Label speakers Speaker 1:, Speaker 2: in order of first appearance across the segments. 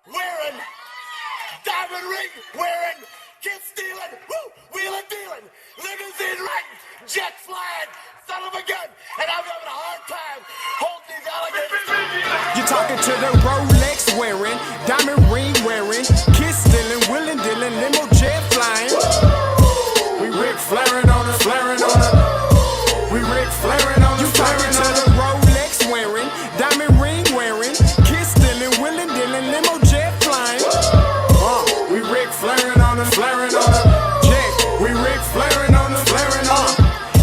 Speaker 1: wearing, diamond ring wearing, kiss stealing, wheeling dealing, limousine riding, jet flying, son of a gun, and I'm having a hard time holding these alligators.
Speaker 2: You're talking to the Rolex wearing, diamond ring wearing, kiss stealing, wheeling dealing, limo jet flying. We Rick flaring on us, flaring on us. We Rick flaring on us. You talking to the Rolex wearing, diamond ring wearing, kiss stealing, wheeling dealing, limo jet flying. We Rick flaring on us, flaring on us. Jet, we Rick flaring on us, flaring on us.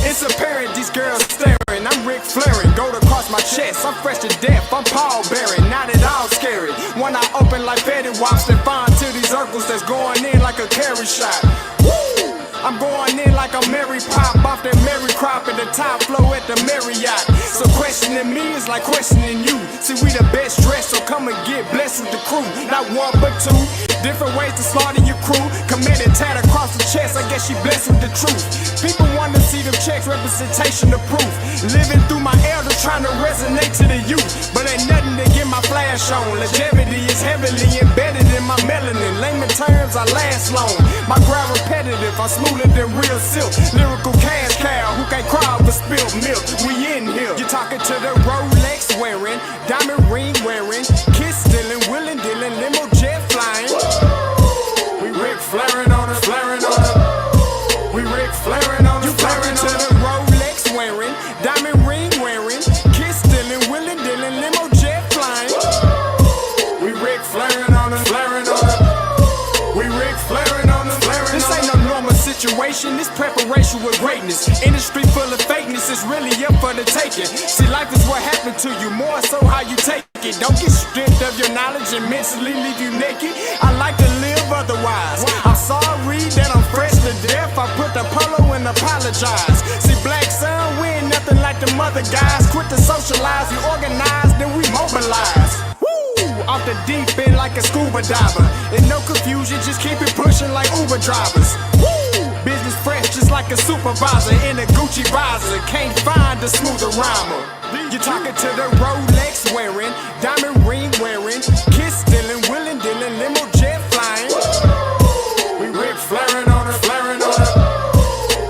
Speaker 2: It's apparent these girls staring. I'm Rick flaring, gold across my chest. I'm fresh to death, I'm Paul Bearing, not at all scary. When I open like Betty Wops and find to these circles that's going in like a carry shot. Woo! I'm going in like a Mary Pop off that Mary Crop at the top flow at the Marriott. So questioning me is like questioning you. See, we the best dressed, so come and get blessed with the crew. Not one but two, different ways to slaughter your crew. Committed tat across the chest, I guess she blessed with the truth. People want to see them checks, representation of proof. Living through my elders, trying to resonate to the youth. But ain't nothing to get my flash on. Longevity is heavily embedded in my melanin. Layman terms, I last long. My grind repetitive, I'm smoother than real silk. Lyrical cash cow who can't cry over spilled milk. We in here. You're talking to the Rolex wearing, diamond ring wearing, kiss stealing, wheeling dealing, limo jet flying. We Rick flaring on us, flaring on us. We Rick flaring on us, flaring on us. You talking to the Rolex wearing, diamond ring wearing, kiss stealing, wheeling dealing, limo jet flying. We Rick flaring on us, flaring on us. We Rick flaring on us, flaring on us. This ain't no normal situation, this preparation with greatness. Industry full of fakeness is really up for the taking. See, life is what happened to you, more so how you take it. Don't get stripped of your knowledge and mentally leave you naked. I like to live otherwise. I'm sorry that I'm fresh to death. I put the polo and apologize. See, black son, we ain't nothing like the mother guys. Quit to socialize, we organize, then we mobilize. Off the deep end like a scuba diver. And no confusion, just keep it pushing like Uber drivers. Woo! Business fresh just like a supervisor in a Gucci visor. Can't find a smoother rhymer. You're talking to the Rolex wearing, diamond ring wearing, kiss stealing, wheeling dealing, limo jet flying. We Rick flaring on us, flaring on us.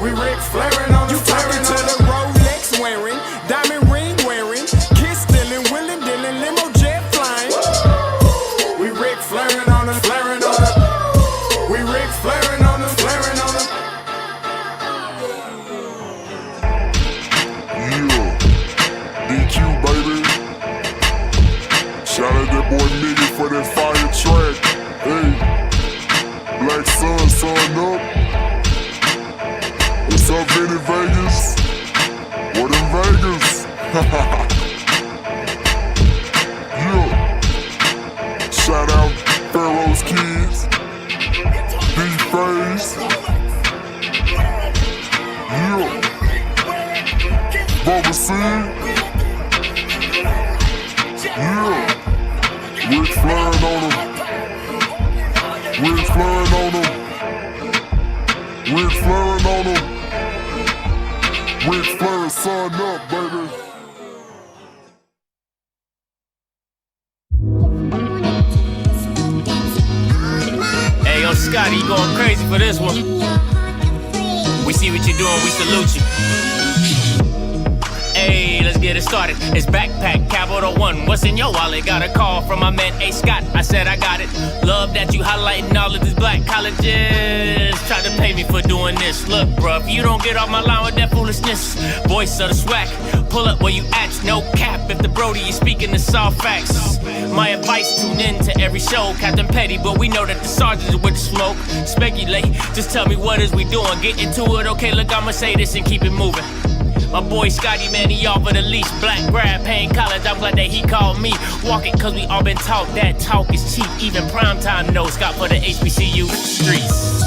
Speaker 2: We Rick flaring on us. You talking to the Rolex wearing, diamond ring wearing, kiss stealing, wheeling dealing, limo jet flying. We Rick flaring on us, flaring on us. We Rick flaring on us, flaring on us.
Speaker 3: Yeah, DQ baby. Shout out that boy Nigga for that fire track. Hey, Black Sun, sun up. What's up, Vinny Vegas? What in Vegas? Yeah. Shout out Pharaoh's Kids, D-Phase, yeah, Bubba C, yeah, Rick flaring on them, Rick flaring on them, Rick flaring on them, Rick flaring, sun up, baby.
Speaker 4: Yo, Scotty, you going crazy for this one. We see what you're doing, we salute you. Hey, let's get it started. It's Backpack Capital One. What's in your wallet? Got a call from my man A. Scott. I said I got it. Love that you highlighting all of these black colleges. Try to pay me for doing this. Look, bruh, if you don't get off my line with that foolishness, voice of the swag, pull up where you at. No cap if the Brody is speaking the soft facts. My advice, tune in to every show. Captain Petty, but we know that the sergeant is with the smoke. Speculate, just tell me what is we doing. Get into it, okay, look, I'ma say this and keep it moving. My boy Scotty, man, he off of the leash. Black grad, paying college, I'm glad that he called me. Walk it, cause we all been taught that talk is cheap. Even primetime knows Scott for the HBCU streets.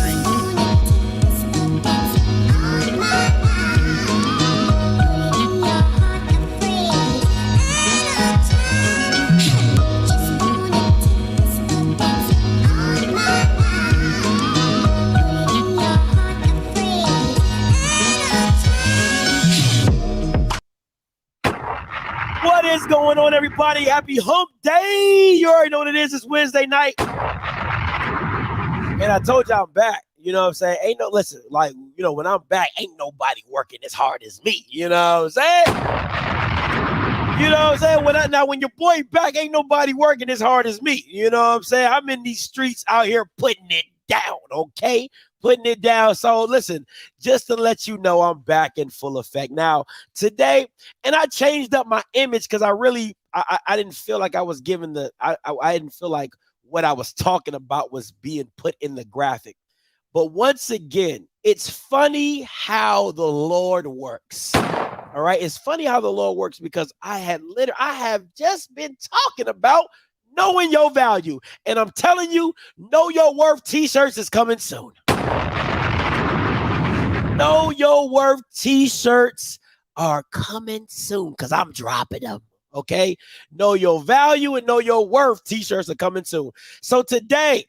Speaker 5: What is going on, on, everybody? Happy hump day. You already know what it is. It's Wednesday night. And I told you I'm back. You know what I'm saying? Listen, like, you know, when I'm back, ain't nobody working as hard as me. You know what I'm saying? You know what I'm saying? When your boy back, ain't nobody working as hard as me. You know what I'm saying? I'm in these streets out here putting it down, okay? Putting it down. So listen, just to let you know, I'm back in full effect. Now, today, and I changed up my image because I didn't feel like I was given I didn't feel like what I was talking about was being put in the graphic. But once again, it's funny how the Lord works. All right. It's funny how the Lord works because I have just been talking about knowing your value. And I'm telling you, Know Your Worth t-shirts is coming soon. Know Your Worth t-shirts are coming soon because I'm dropping them. Okay. Know Your Value and Know Your Worth t-shirts are coming soon. So today,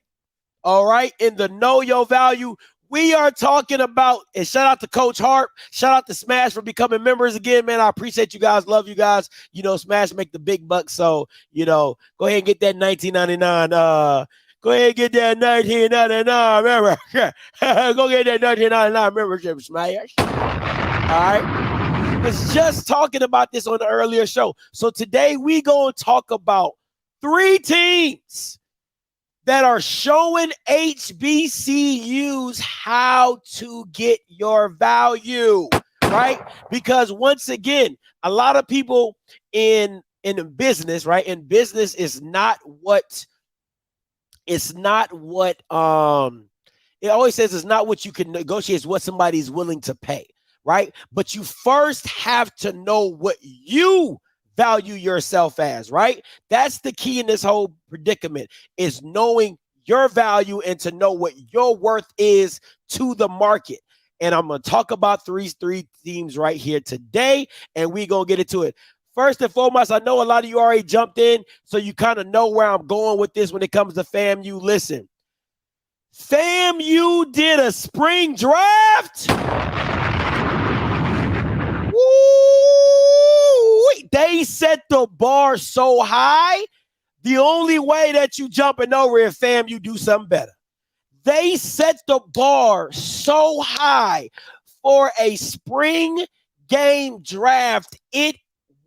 Speaker 5: all right, in the Know Your Value, we are talking about, and shout out to Coach Hart, shout out to Smash for becoming members again, man. I appreciate you guys, love you guys. You know, Smash make the big bucks, so, you know, go ahead and get that $19.99. Go ahead and get that $19.99 member. Go get that $19.99 membership, Smash. All right. Was just talking about this on the earlier show. So today we gonna talk about 3 teams that are showing HBCUs how to get your value, right? Because once again, a lot of people in business, right? In business is not what it always says it's not what you can negotiate, it's what somebody's willing to pay, right? But you first have to know what you value yourself as, right? That's the key in this whole predicament, is knowing your value and to know what your worth is to the market. And I'm going to talk about three themes right here today, and we're going to get into it. First and foremost, I know a lot of you already jumped in, so you kind of know where I'm going with this when it comes to FAMU. Listen, FAMU did a spring draft. They set the bar so high. The only way that you jumping over is FAMU do something better. They set the bar so high for a spring game draft. It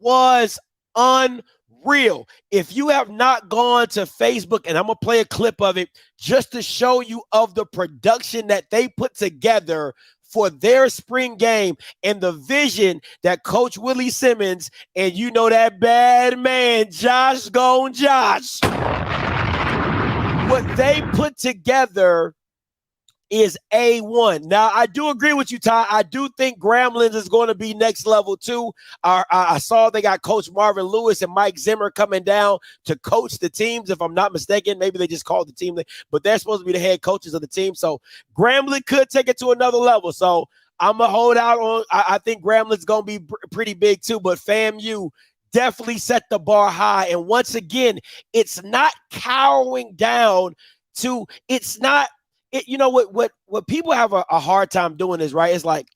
Speaker 5: was unreal. If you have not gone to Facebook, and I'm going to play a clip of it just to show you of the production that they put together for their spring game and the vision that Coach Willie Simmons and you know that bad man, Josh, what they put together is A1. Now, I do agree with you, Ty. I do think Grambling is going to be next level too. I saw they got Coach Marvin Lewis and Mike Zimmer coming down to coach the teams, if I'm not mistaken. Maybe they just called the team, but they're supposed to be the head coaches of the team. So Grambling could take it to another level. So I'm going to hold out on, I think Grambling's going to be pretty big too, but FAMU definitely set the bar high. And once again, it's not cowering down to, it's not, you know what people have a hard time doing is, right? It's like,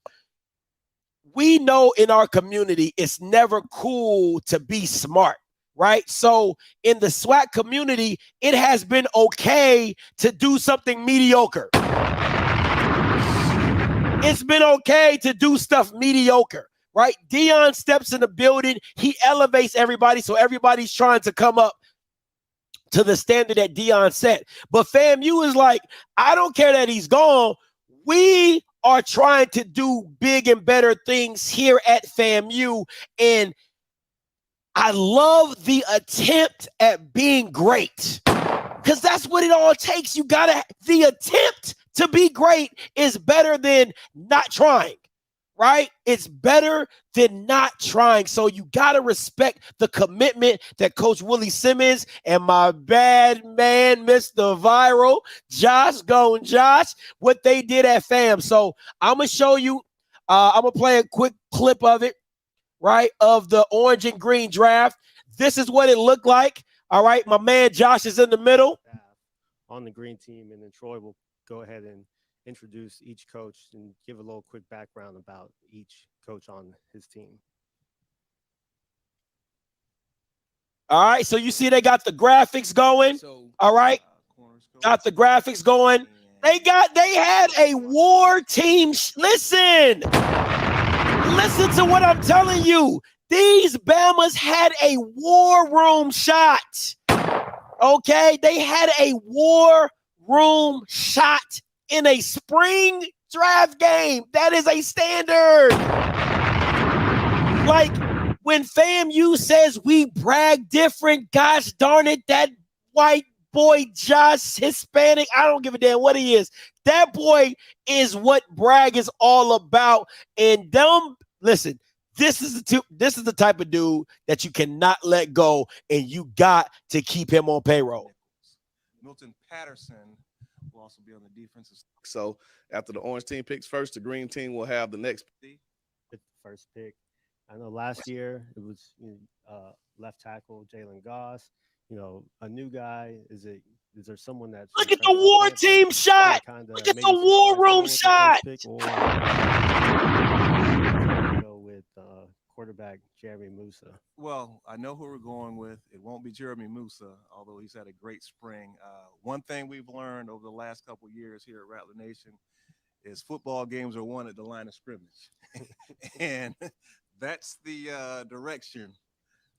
Speaker 5: we know in our community, it's never cool to be smart, right? So in the SWAC community, it has been okay to do something mediocre. It's been okay to do stuff mediocre, right? Dion steps in the building. He elevates everybody. So everybody's trying to come up to the standard that Dion set. But FAMU is like, I don't care that he's gone. We are trying to do big and better things here at FAMU. And I love the attempt at being great, because that's what it all takes. The attempt to be great is better than not trying. Right? It's better than not trying. So you got to respect the commitment that Coach Willie Simmons and my bad man, Mr. Viral, Josh, what they did at FAM. So I'm going to show you, I'm going to play a quick clip of it, right, of the orange and green draft. This is what it looked like. All right, my man Josh is in the middle.
Speaker 6: On the green team, and then Troy will go ahead and introduce each coach and give a little quick background about each coach on his team.
Speaker 5: All right, so you see they got the graphics going. All right, got the graphics going. They had a war team. Listen to what I'm telling you. These Bamas had a war room shot. Okay, they had a war room shot in a spring draft game. That is a standard. Like when FAMU says we brag different, gosh darn it, that white boy Josh, Hispanic, I don't give a damn what he is. That boy is what brag is all about. And listen, this is the type of dude that you cannot let go, and you got to keep him on payroll.
Speaker 7: Milton Patterson will also be on the defensive. So after the orange team picks first, the green team will have the next pick.
Speaker 6: The first pick. I know last year it was left tackle Jalen Goss. A new guy. Is there someone that's
Speaker 5: look at the war team shot? Look at the war room shot.
Speaker 6: Go with quarterback Jeremy Musa.
Speaker 7: Well, I know who we're going with. It won't be Jeremy Musa, although he's had a great spring. One thing we've learned over the last couple of years here at Rattler Nation is football games are won at the line of scrimmage. And that's the direction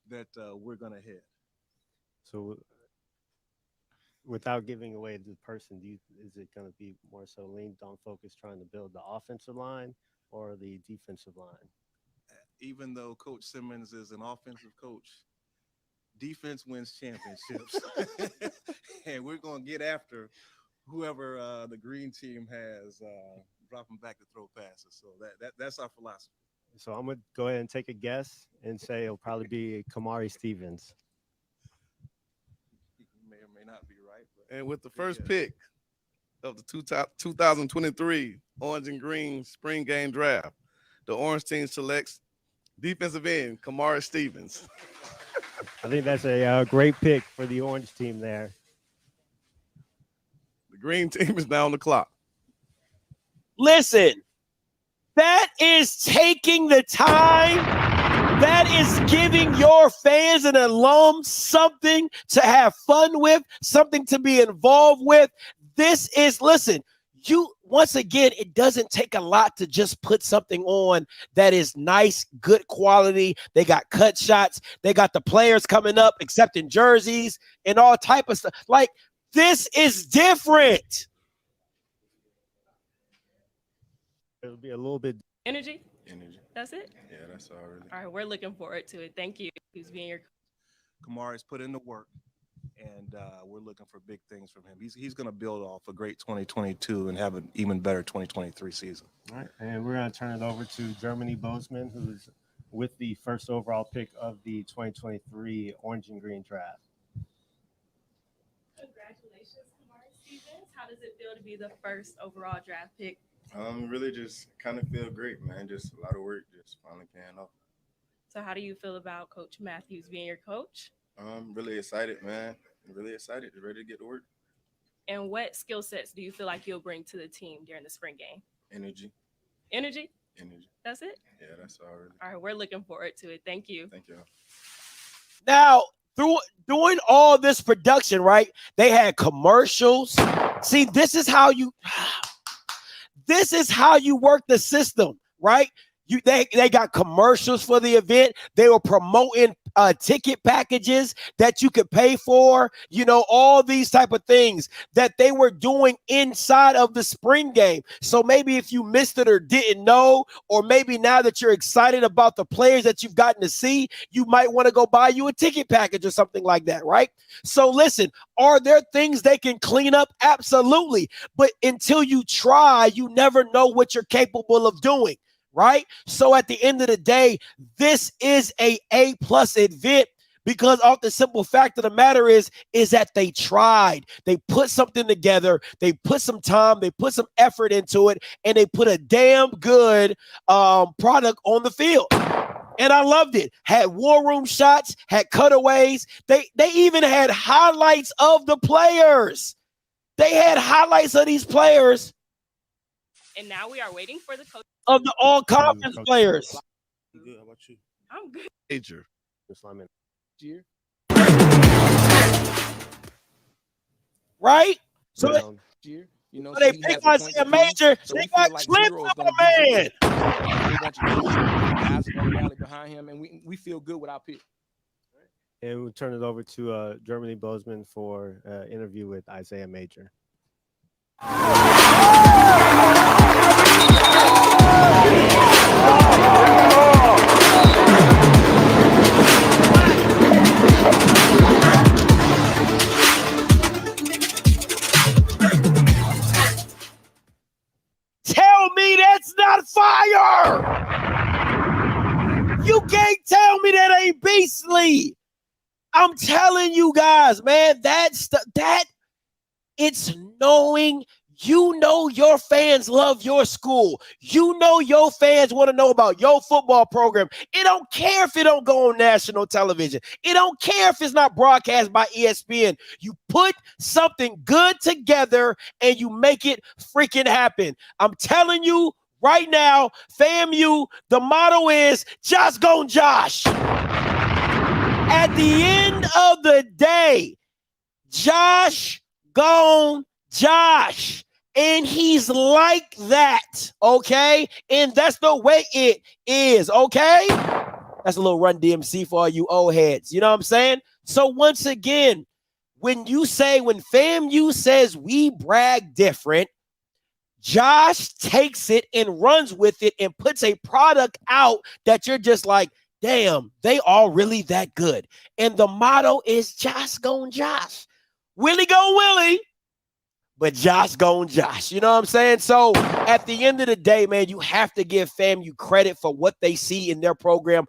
Speaker 7: that we're going to head.
Speaker 6: So without giving away the person, is it going to be more so leaned on focus trying to build the offensive line or the defensive line?
Speaker 7: Even though Coach Simmons is an offensive coach, defense wins championships. And we're going to get after whoever the green team has dropping back to throw passes. So that's our philosophy.
Speaker 6: So I'm going to go ahead and take a guess and say it'll probably be Kamari Stevens.
Speaker 7: May or may not be right.
Speaker 3: And with the first pick of the 2023 Orange and Green Spring Game Draft, the orange team selects defensive end Kamari Stevens.
Speaker 6: I think that's a great pick for the orange team there.
Speaker 3: The green team is now on the clock.
Speaker 5: Listen, that is taking the time. That is giving your fans and alums something to have fun with, something to be involved with. Listen, once again, it doesn't take a lot to just put something on that is nice, good quality. They got cut shots. They got the players coming up, accepting jerseys and all type of stuff. Like, this is different.
Speaker 6: It'll be a little bit.
Speaker 8: Energy.
Speaker 7: That's it? Yeah, that's all really.
Speaker 8: All right, we're looking forward to it. Thank you. Who's being your
Speaker 7: Kamari's put in the work, and we're looking for big things from him. He's going to build off a great 2022 and have an even better 2023 season.
Speaker 6: All right, and we're going to turn it over to Germany Bozeman, who's with the first overall pick of the 2023 Orange and Green Draft.
Speaker 8: Congratulations, Kamari Stevens. How does it feel to be the first overall draft pick?
Speaker 9: Really just kind of feel great, man. Just a lot of work, just finally paying off.
Speaker 8: So how do you feel about Coach Matthews being your coach?
Speaker 9: I'm really excited, man. I'm really excited, ready to get to work.
Speaker 8: And what skill sets do you feel like you'll bring to the team during the spring game?
Speaker 9: Energy.
Speaker 8: Energy?
Speaker 9: Energy.
Speaker 8: That's it?
Speaker 9: Yeah, that's all really.
Speaker 8: All right, we're looking forward to it. Thank you.
Speaker 9: Thank you.
Speaker 5: Now, doing all this production, right? They had commercials. See, this is how you work the system, right? They got commercials for the event. They were promoting ticket packages that you could pay for, all these type of things that they were doing inside of the spring game. So maybe if you missed it or didn't know, or maybe now that you're excited about the players that you've gotten to see, you might want to go buy you a ticket package or something like that, right? So listen, are there things they can clean up? Absolutely. But until you try, you never know what you're capable of doing. Right? So at the end of the day, this is a A+ event because of the simple fact of the matter is that they tried. They put something together. They put some time. They put some effort into it, and they put a damn good product on the field. And I loved it. Had war room shots, had cutaways. They even had highlights of the players. They had highlights of these players.
Speaker 8: And now we are waiting for the coach.
Speaker 5: Of the all-conference players.
Speaker 3: I'm good. How about you?
Speaker 8: I'm good.
Speaker 3: Major.
Speaker 6: Year.
Speaker 5: Right? So
Speaker 10: Year, you know,
Speaker 5: so they
Speaker 10: he
Speaker 5: pick
Speaker 10: has a point
Speaker 5: Isaiah
Speaker 10: to prove,
Speaker 5: Major.
Speaker 10: so
Speaker 5: They
Speaker 10: we
Speaker 5: got
Speaker 10: feel like
Speaker 5: Trent
Speaker 10: Zero is
Speaker 5: for
Speaker 10: going to
Speaker 5: the
Speaker 10: be
Speaker 5: man.
Speaker 10: a whole bunch of coaches, guys are going to rally behind him, and we feel good with our pick.
Speaker 6: And we'll turn it over to Germany Bozeman for interview with Isaiah Major.
Speaker 5: Tell me that's not fire. You can't tell me that ain't beastly. I'm telling you guys, man, that it's knowing, you know, your fans love your school. You know, your fans want to know about your football program. It don't care if it don't go on national television. It don't care if it's not broadcast by ESPN. You put something good together and you make it freaking happen. I'm telling you right now, FAMU, the motto is just go Josh. At the end of the day, Josh gone Josh. And he's like that, okay? And that's the way it is, okay? That's a little Run DMC for all you old heads. You know what I'm saying? So once again, when FAMU says we brag different, Josh takes it and runs with it and puts a product out that you're just like, damn, they are really that good. And the motto is Josh gone Josh. Willie go Willie, but Josh gone Josh. You know what I'm saying? So at the end of the day, man, you have to give FAMU credit for what they see in their program,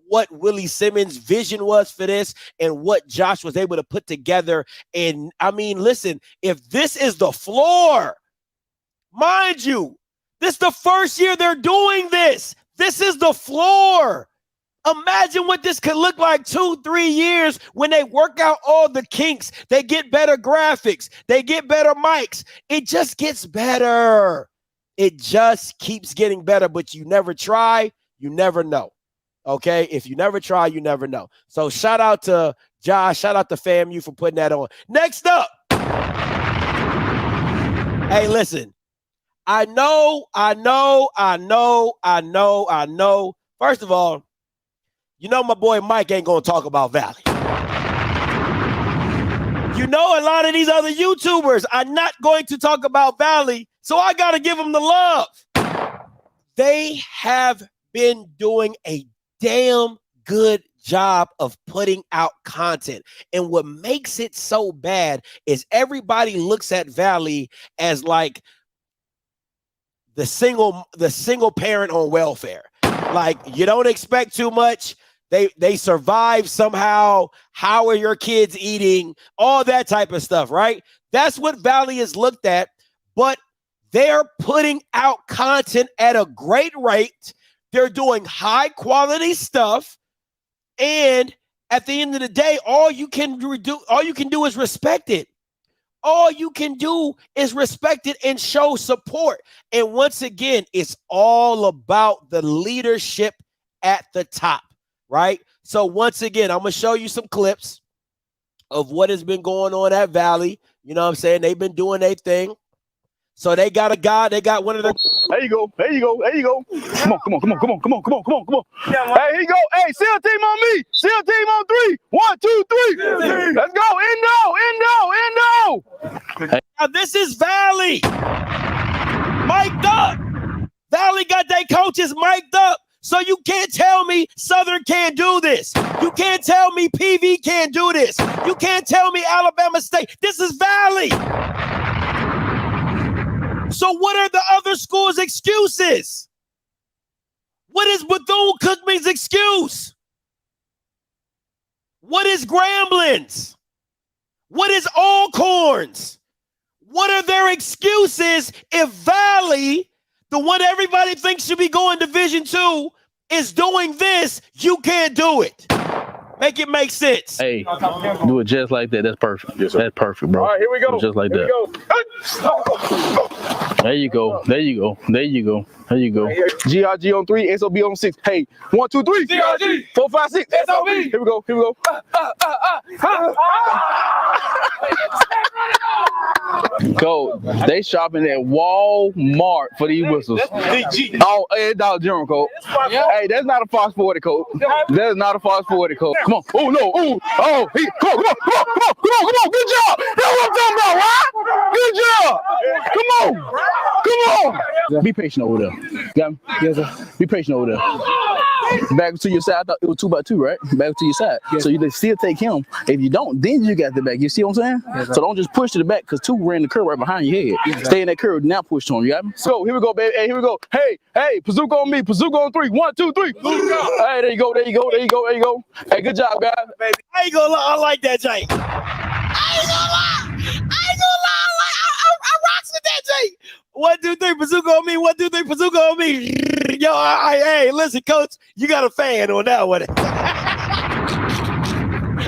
Speaker 5: what Willie Simmons' vision was for this, and what Josh was able to put together. And I mean, listen, if this is the floor, mind you, this is the first year they're doing this. This is the floor. Imagine what this could look like 2-3 years when they work out all the kinks. They get better graphics. They get better mics. It just gets better. It just keeps getting better, but you never try, you never know. Okay? If you never try, you never know. So shout out to Josh. Shout out to FAMU for putting that on. Next up. Hey, listen. I know. First of all, you know my boy Mike ain't going to talk about Valley. You know a lot of these other YouTubers are not going to talk about Valley, so I got to give them the love. They have been doing a damn good job of putting out content. And what makes it so bad is everybody looks at Valley as like the single parent on welfare. Like, you don't expect too much. They survive somehow. How are your kids eating? All that type of stuff, right? That's what Valley is looked at, but they're putting out content at a great rate. They're doing high quality stuff. And at the end of the day, all you can do is respect it. All you can do is respect it and show support. And once again, it's all about the leadership at the top, right? So once again, I'm going to show you some clips of what has been going on at Valley. You know what I'm saying? They've been doing their thing. So they got a guy, they got one of the.
Speaker 11: There you go. There you go. There you go. Come on. Hey, here you go. Hey, SEAL team on me. SEAL team on 3. 1, 2, 3. Let's go. Endo.
Speaker 5: Now this is Valley. Mic'd up. Valley got their coaches mic'd up. So you can't tell me Southern can't do this. You can't tell me PV can't do this. You can't tell me Alabama State. This is Valley. So what are the other schools' excuses? What is Bethune-Cookman's excuse? What is Gramblin's? What is Alcorn's? What are their excuses if Valley, the one everybody thinks should be going Division II, is doing this? You can't do it. Make it make sense.
Speaker 12: Hey, do it just like that. That's perfect. That's perfect, bro.
Speaker 11: All right, here we go.
Speaker 12: Just like that.
Speaker 11: There you go. There you go. There you go. There you go. GRG on 3, SOB on 6. Hey, 1, 2, 3. GRG. 4, 5, 6. SOB. Here we go. Here we go. Coach, they shopping at Walmart for these whistles. Oh, hey, Dollar General, Coach. Hey, that's not a Fox 40, Coach. That is not a Fox 40, Coach. Come on. Oh, no. Oh, oh. Come on. Come on. Come on. Come on. Come on. Come on. Good job. That's what I'm talking about. Right? Good job. Come on. Come on. Be patient over there. Got me? Yes, sir. Be patient over there. Back to your side. I thought it was 2x2, right? Back to your side. Yes. So you still take him. If you don't, then you got the back. You see what I'm saying? Yes, so don't just push to the back because 2 ran the curve right behind your head. Yes, stay in that curve. Now push to him. You got me? So here we go, baby. Hey, here we go. Hey, Bazooka on me. Bazooka on 3. 1, 2, 3. Hey, there you go. There you go. There you go. There you go. Hey, good job, guys.
Speaker 5: Baby, I ain't gonna lie. I like that, Jake. I ain't gonna lie. I rocks with that, Jake. 1, 2, 3, bazooka on me. 1, 2, 3, bazooka on me. Yo, hey, listen, Coach, you got a fan on that one. I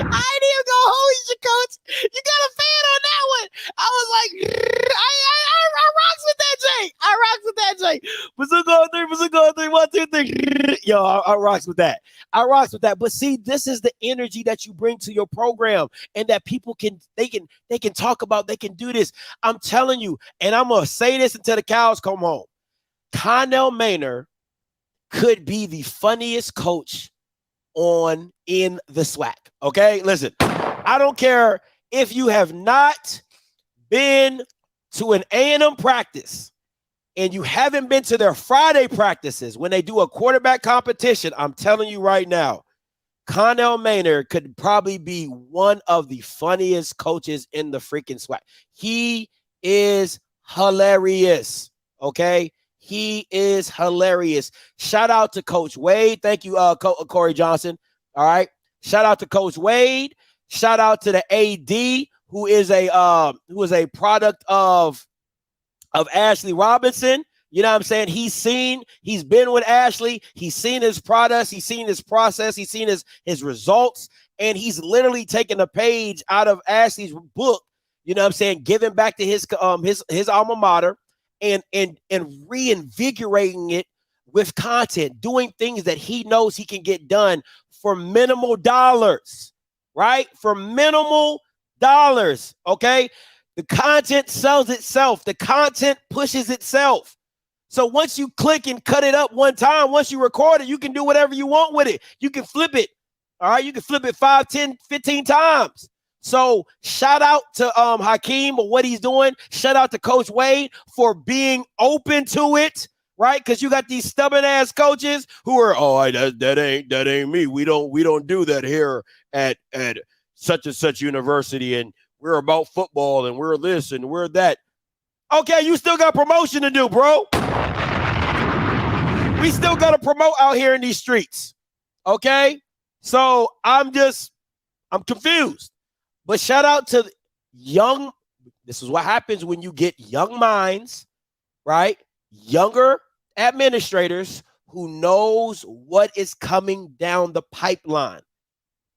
Speaker 5: ain't even gonna hold you, Coach. You got a fan on that one. I was like, I rocks with that, Jake. I rocks with that, Jake. Bazooka on 3, bazooka on 3. 1, 2, 3. Yo, I rocks with that. I rocks with that. But see, this is the energy that you bring to your program, and that people can talk about. They can do this. I'm telling you, and I'm gonna say this until the cows come home. Connell Maynard could be the funniest coach in the SWAC. Okay, listen, I don't care if you have not been to an A&M practice and you haven't been to their Friday practices when they do a quarterback competition. I'm telling you right now, Connell Maynard could probably be one of the funniest coaches in the freaking SWAC. He is hilarious. Okay. He is hilarious. Shout out to Coach Wade. Thank you, Corey Johnson. All right. Shout out to Coach Wade. Shout out to the AD, who is a product of Ashley Robinson. You know what I'm saying? He's been with Ashley. He's seen his products. He's seen his process. He's seen his results. And he's literally taken a page out of Ashley's book, you know what I'm saying, giving back to his alma mater. And reinvigorating it with content, doing things that he knows he can get done for minimal dollars, right? For minimal dollars, okay? The content sells itself. The content pushes itself. So once you click and cut it up one time, once you record it, you can do whatever you want with it. You can flip it, all right? You can flip it 5, 10, 15 times. So shout out to Hakeem or what he's doing. Shout out to Coach Wade for being open to it, right? Because you got these stubborn ass coaches who are, that ain't me. We don't do that here at such and such university, and we're about football and we're this and we're that. Okay, you still got promotion to do, bro. We still got to promote out here in these streets. Okay, so I'm confused. But shout out to this is what happens when you get young minds, right? Younger administrators who knows what is coming down the pipeline,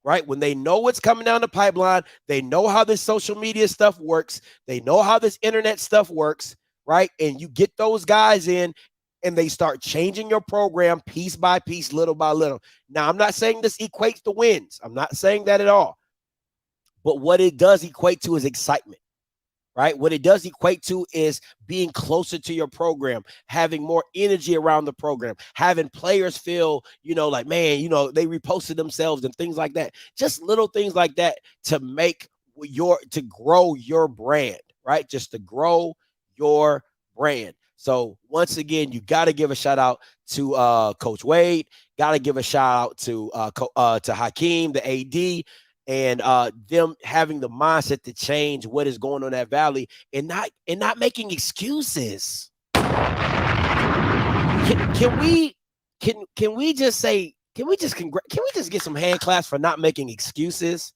Speaker 5: right? When they know what's coming down the pipeline, they know how this social media stuff works. They know how this internet stuff works, right? And you get those guys in and they start changing your program piece by piece, little by little. Now, I'm not saying this equates to wins. I'm not saying that at all. But what it does equate to is excitement, right? What it does equate to is being closer to your program, having more energy around the program, having players feel, like, man, they reposted themselves and things like that. Just little things like that to grow your brand, right? Just to grow your brand. So once again, you got to give a shout out to Coach Wade. Got to give a shout out to Hakeem, the AD. And them having the mindset to change what is going on in that valley and not making excuses. Can we just get some hand claps for not making excuses?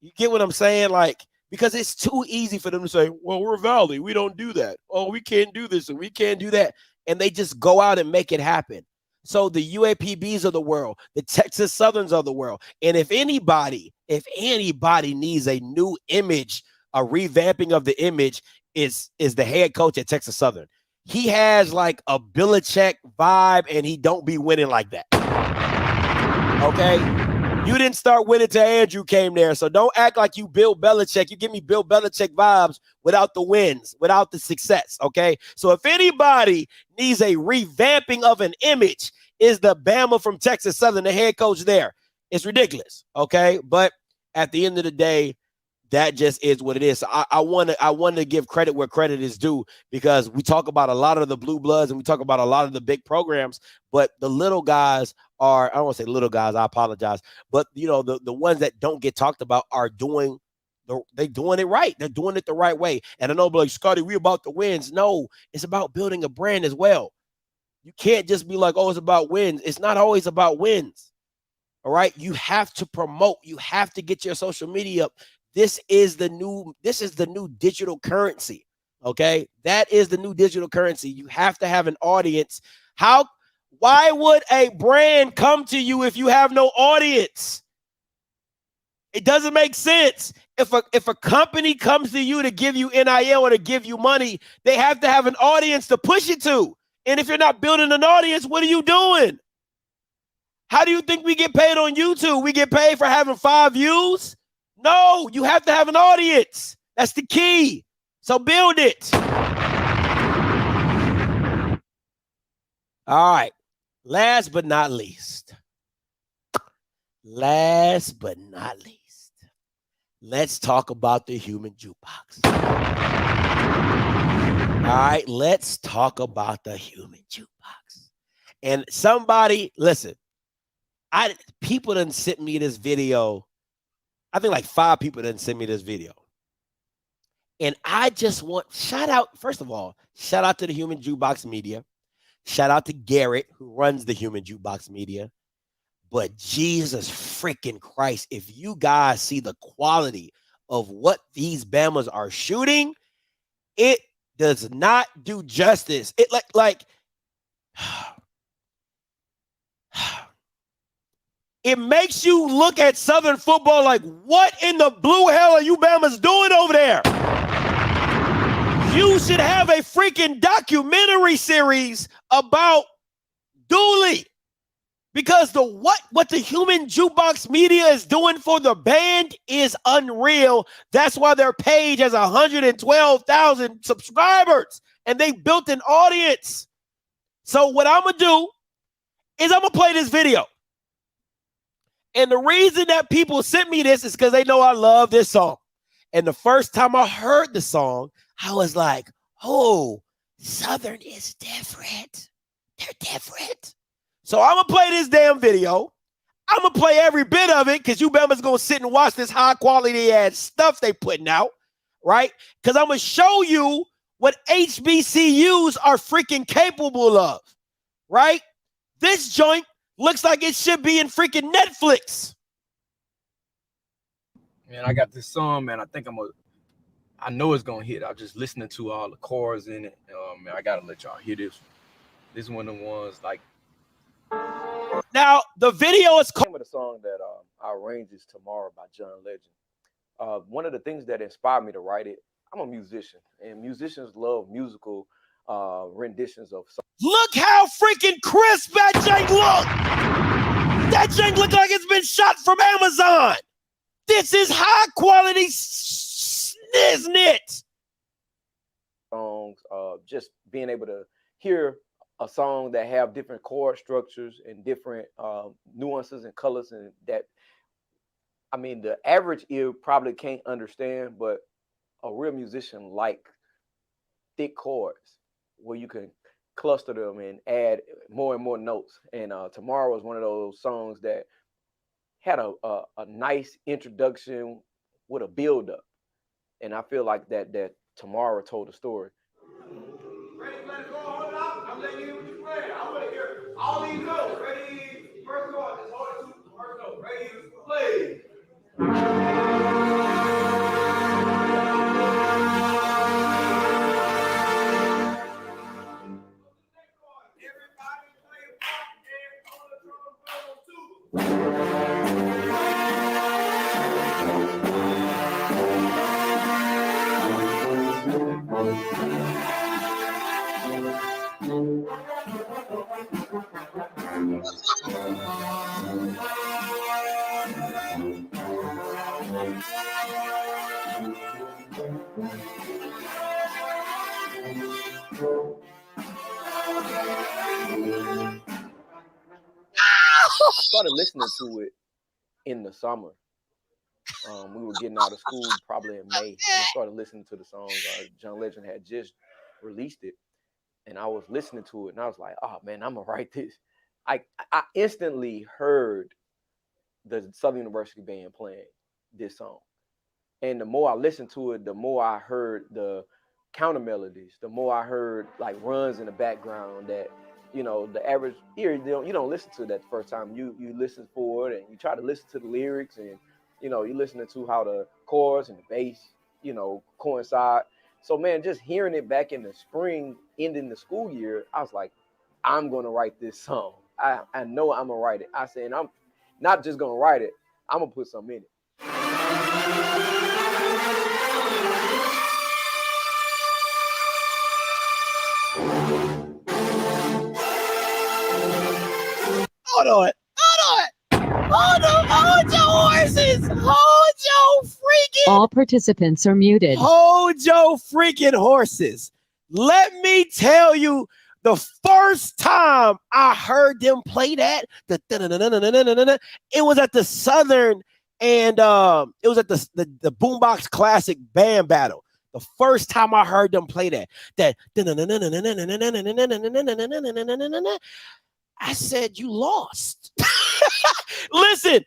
Speaker 5: You get what I'm saying? Like, because it's too easy for them to say, well, we're Valley, we don't do that. Oh, we can't do this and we can't do that. And they just go out and make it happen. So the UAPBs of the world, the Texas Southerns of the world, and if anybody needs a new image a revamping of the image is the head coach at Texas Southern. He has like a Belichick vibe, and he don't be winning like that. Okay? You didn't start winning till Andrew came there, so don't act like you Bill Belichick. You give me Bill Belichick vibes without the wins, without the success, okay? So if anybody needs a revamping of an image, is the Bama from Texas Southern, the head coach there. It's ridiculous, okay? But at the end of the day, that just is what it is. So I want to give credit where credit is due, because we talk about a lot of the blue bloods and we talk about a lot of the big programs, but the little guys are, I don't want to say little guys, I apologize, but you know, the ones that don't get talked about are doing it right. They're doing it the right way. And I know, like, Scotty, we about the wins. No, it's about building a brand as well. You can't just be like, oh, it's about wins. It's not always about wins. All right. You have to promote. You have to get your social media up. This is the new digital currency. Okay. That is the new digital currency. You have to have an audience. Why would a brand come to you if you have no audience? It doesn't make sense. If a company comes to you to give you NIL or to give you money, they have to have an audience to push it to. And if you're not building an audience, what are you doing? How do you think we get paid on YouTube? We get paid for having 5 views? No, you have to have an audience. That's the key. So build it. All right. Last but not least, let's talk about the human jukebox. All right, let's talk about the human jukebox. And somebody, listen, people done sent me this video. I think like 5 people done sent me this video. And I just want, first of all, shout out to the Human Jukebox Media. Shout out to Garrett, who runs the Human Jukebox Media. But Jesus freaking Christ, if you guys see the quality of what these Bamas are shooting, it does not do justice. It it makes you look at Southern football like, what in the blue hell are you Bamas doing over there? You should have a freaking documentary series about Dooley, because what the Human Jukebox Media is doing for the band is unreal. That's why their page has 112,000 subscribers, and they built an audience. So what I'm gonna do is I'm gonna play this video. And the reason that people sent me this is because they know I love this song. And the first time I heard the song, I was like, oh, Southern is different. They're different. So I'm going to play this damn video. I'm going to play every bit of it because you Bama's going to sit and watch this high quality ass stuff they putting out, right? Because I'm going to show you what HBCUs are freaking capable of, right? This joint looks like it should be in freaking Netflix.
Speaker 10: Man, I got this song, man. I know it's gonna hit. I'm just listening to all the chords in it. Man, I gotta let y'all hear this one. This is one of the ones like.
Speaker 5: Now the video is
Speaker 12: called. The song that our range is Tomorrow by John Legend. One of the things that inspired me to write it. I'm a musician, and musicians love musical renditions of songs.
Speaker 5: Look how freaking crisp that jank look. That jank look like it's been shot from Amazon. This is high quality sniznit.
Speaker 12: Songs, just being able to hear a song that have different chord structures and different nuances and colors, and that, I mean, the average ear probably can't understand, but a real musician like thick chords where you can cluster them and add more and more notes. And Tomorrow is one of those songs that had a nice introduction with a build up. And I feel like that Tomorrow told a story.
Speaker 1: Ready, let it go, hold it up. I'm letting you hear what you're playing. I want to hear all these notes. Ready, first chord, just hold it to the first note. Ready, play.
Speaker 12: I started listening to it in the summer. We were getting out of school probably in May, and I started listening to the song. John Legend had just released it, and I was listening to it, and I was like, "Oh man, I'm gonna write this." I instantly heard the Southern University band playing this song, and the more I listened to it, the more I heard the counter melodies, the more I heard like runs in the background that, you know, the average ear, you don't listen to that the first time. You listen for it and you try to listen to the lyrics, and you know, you listening to how the chorus and the bass, you know, coincide. So man, just hearing it back in the spring, ending the school year, I was like, I'm gonna write this song. I know I'm gonna write it. I said, I'm not just gonna write it, I'm gonna put something in it.
Speaker 5: Hold your horses. Hold your freaking.
Speaker 13: All participants are muted.
Speaker 5: Hold your freaking horses. Let me tell you, the first time I heard them play that, it was at the Southern, and it was at the Boombox Classic Band Battle. The first time I heard them play that, I said, you lost. Listen,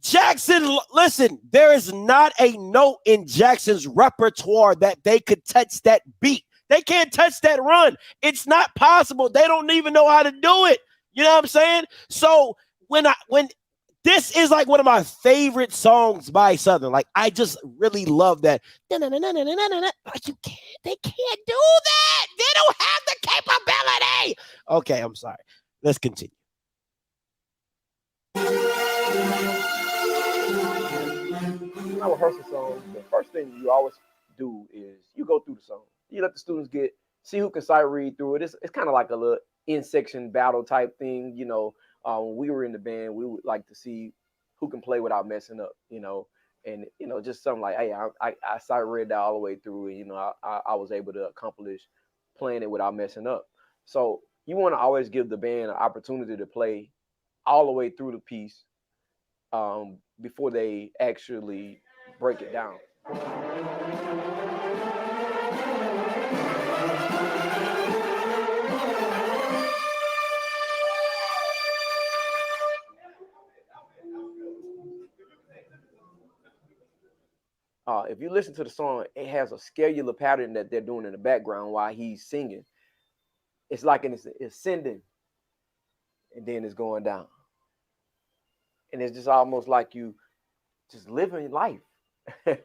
Speaker 5: Jackson, listen, there is not a note in Jackson's repertoire that they could touch that beat. They can't touch that run. It's not possible. They don't even know how to do it. You know what I'm saying? So when this is like one of my favorite songs by Southern. Like, I just really love that. Like, they can't do that. They don't have the capability. Okay, I'm sorry. Let's continue.
Speaker 12: When I rehearse a song, the first thing you always do is you go through the song. You let the students see who can sight read through it. It's kind of like a little in-section battle type thing. You know, when we were in the band, we would like to see who can play without messing up, you know, and, you know, just something like, hey, I sight read that all the way through, and, you know, I was able to accomplish playing it without messing up. So you want to always give the band an opportunity to play all the way through the piece before they actually break it down. If you listen to the song, it has a scalar pattern that they're doing in the background while he's singing. It's like it's ascending, and then it's going down. And it's just almost like you just living life. And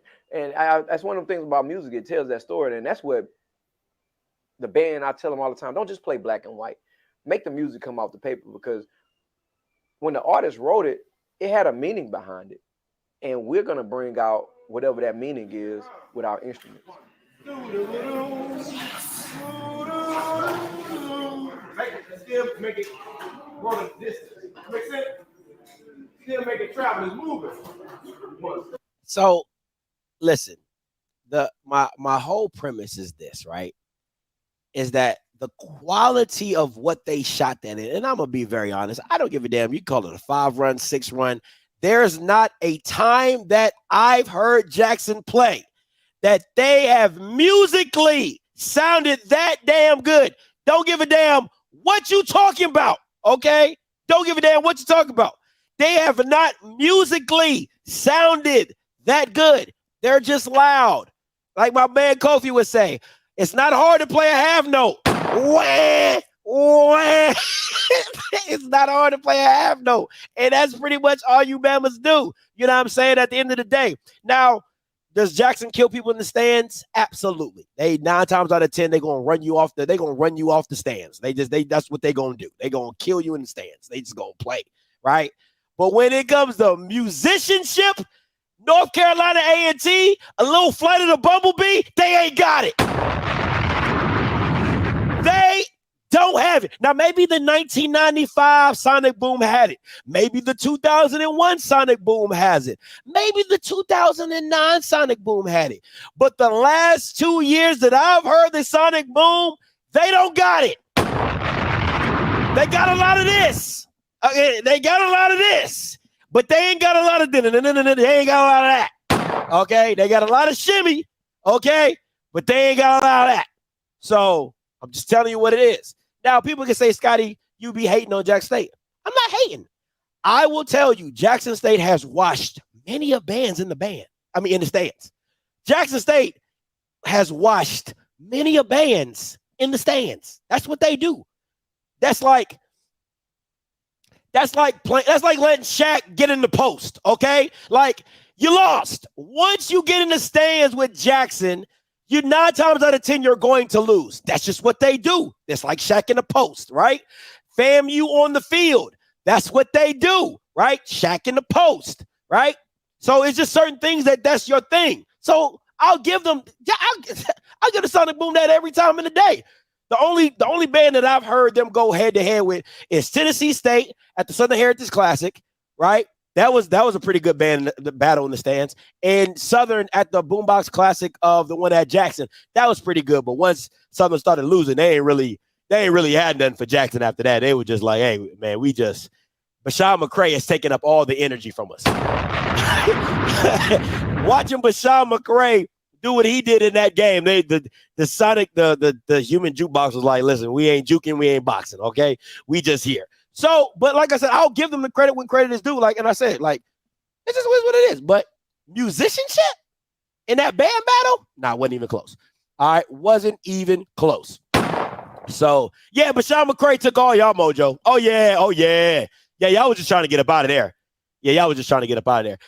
Speaker 12: that's one of the things about music. It tells that story. And that's what the band, I tell them all the time, don't just play black and white. Make the music come off the paper, because when the artist wrote it, it had a meaning behind it. And we're going to bring out whatever that meaning is with our instruments.
Speaker 2: Still make it go the distance. Make sense? Still make it travel is moving.
Speaker 5: So, listen, my whole premise is this, right? Is that the quality of what they shot that in, and I'm gonna be very honest, I don't give a damn. You call it a 5-run, 6-run. There's not a time that I've heard Jackson play that they have musically sounded that damn good. Don't give a damn what you talking about, okay? Don't give a damn what you talking about. They have not musically sounded that good. They're just loud. Like my man Kofi would say, it's not hard to play a half note. Wah, wah. It's not hard to play a half note. And that's pretty much all you Bamas do. You know what I'm saying? At the end of the day. Now, does Jackson kill people in the stands? Absolutely. 9 times out of 10, they're gonna run you off the stands. That's what they're gonna do. They're gonna kill you in the stands. They just gonna play, right? But when it comes to musicianship, North Carolina A&T, a little Flight of the Bumblebee, they ain't got it. Don't have it. Now, maybe the 1995 Sonic Boom had it. Maybe the 2001 Sonic Boom has it. Maybe the 2009 Sonic Boom had it. But the last 2 years that I've heard the Sonic Boom, they don't got it. They got a lot of this. Okay, they got a lot of this. But they ain't got a lot of they ain't got a lot of that. Okay, they got a lot of shimmy. Okay, but they ain't got a lot of that. So I'm just telling you what it is. Now, people can say, Scotty, you be hating on Jackson State. I'm not hating. I will tell you, Jackson State has washed many of bands in the stands. Jackson State has washed many of bands in the stands. That's what they do. That's like letting Shaq get in the post, okay? Like, you lost. Once you get in the stands with Jackson, you 9 times out of 10, you're going to lose. That's just what they do. It's like Shaq in the post, right? FAMU on the field. That's what they do, right? Shaq in the post, right? So it's just certain things that's your thing. So I'll give them, I'll give the Sonic Boom that every time in the day. The only band that I've heard them go head to head with is Tennessee State at the Southern Heritage Classic, right? That was a pretty good band, the battle in the stands. And Southern at the Boombox Classic of the one at Jackson, that was pretty good. But once Southern started losing, they ain't really had nothing for Jackson after that. They were just like, hey, man, Bashawn McCray is taking up all the energy from us. Watching Bashawn McCray do what he did in that game, the human jukebox was like, listen, we ain't juking, we ain't boxing, okay? We just here. So, but like I said, I'll give them the credit when credit is due. And I said, it just is what it is. But musicianship in that band battle, wasn't even close. All right, wasn't even close. So, yeah, Bashawn McCray took all y'all mojo. Oh, yeah. Yeah, y'all was just trying to get up out of there.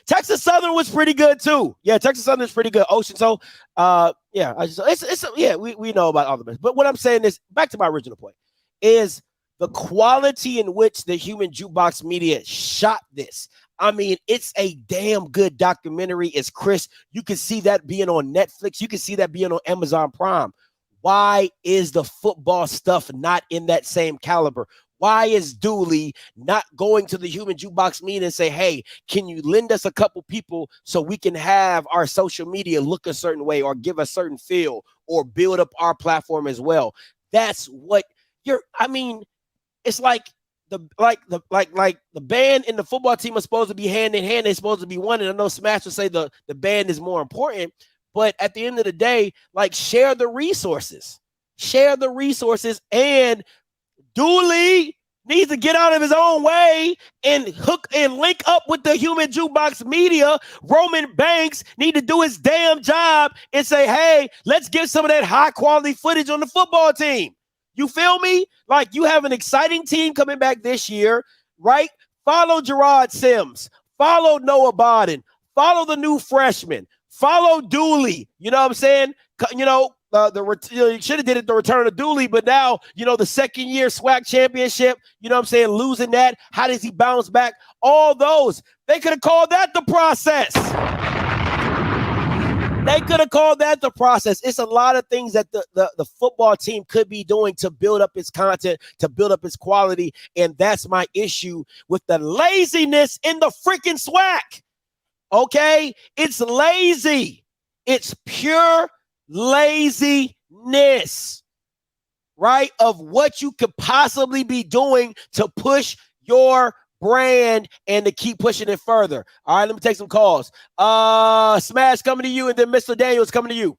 Speaker 5: Texas Southern was pretty good, too. Yeah, Texas Southern is pretty good. Ocean, so, we know about all the best. But what I'm saying is, back to my original point, is the quality in which the Human Jukebox Media shot this. I mean, it's a damn good documentary. It's crisp. You can see that being on Netflix. You can see that being on Amazon Prime. Why is the football stuff not in that same caliber? Why is Dooley not going to the Human Jukebox Media and say, hey, can you lend us a couple people so we can have our social media look a certain way or give a certain feel or build up our platform as well? That's what it's like the band and the football team are supposed to be hand in hand. They're supposed to be one. And I know Smash will say the band is more important, but at the end of the day, share the resources. And Dooley needs to get out of his own way and hook and link up with the Human Jukebox Media. Roman Banks need to do his damn job and say, hey, let's get some of that high quality footage on the football team. You feel me? You have an exciting team coming back this year, right? Follow Gerard Sims. Follow Noah Bodden. Follow the new freshman. Follow Dooley. You know what I'm saying? You should have did it the return of Dooley, but now, the second year SWAC championship, you know what I'm saying? Losing that. How does he bounce back? All those. They could have called that the process. It's a lot of things that the football team could be doing to build up its content, to build up its quality. And that's my issue with the laziness in the freaking SWAC. Okay? It's lazy. It's pure laziness, right? Of what you could possibly be doing to push your brand and to keep pushing it further. All right, let me take some calls. Smash coming to you, and then Mr. Daniels coming to you.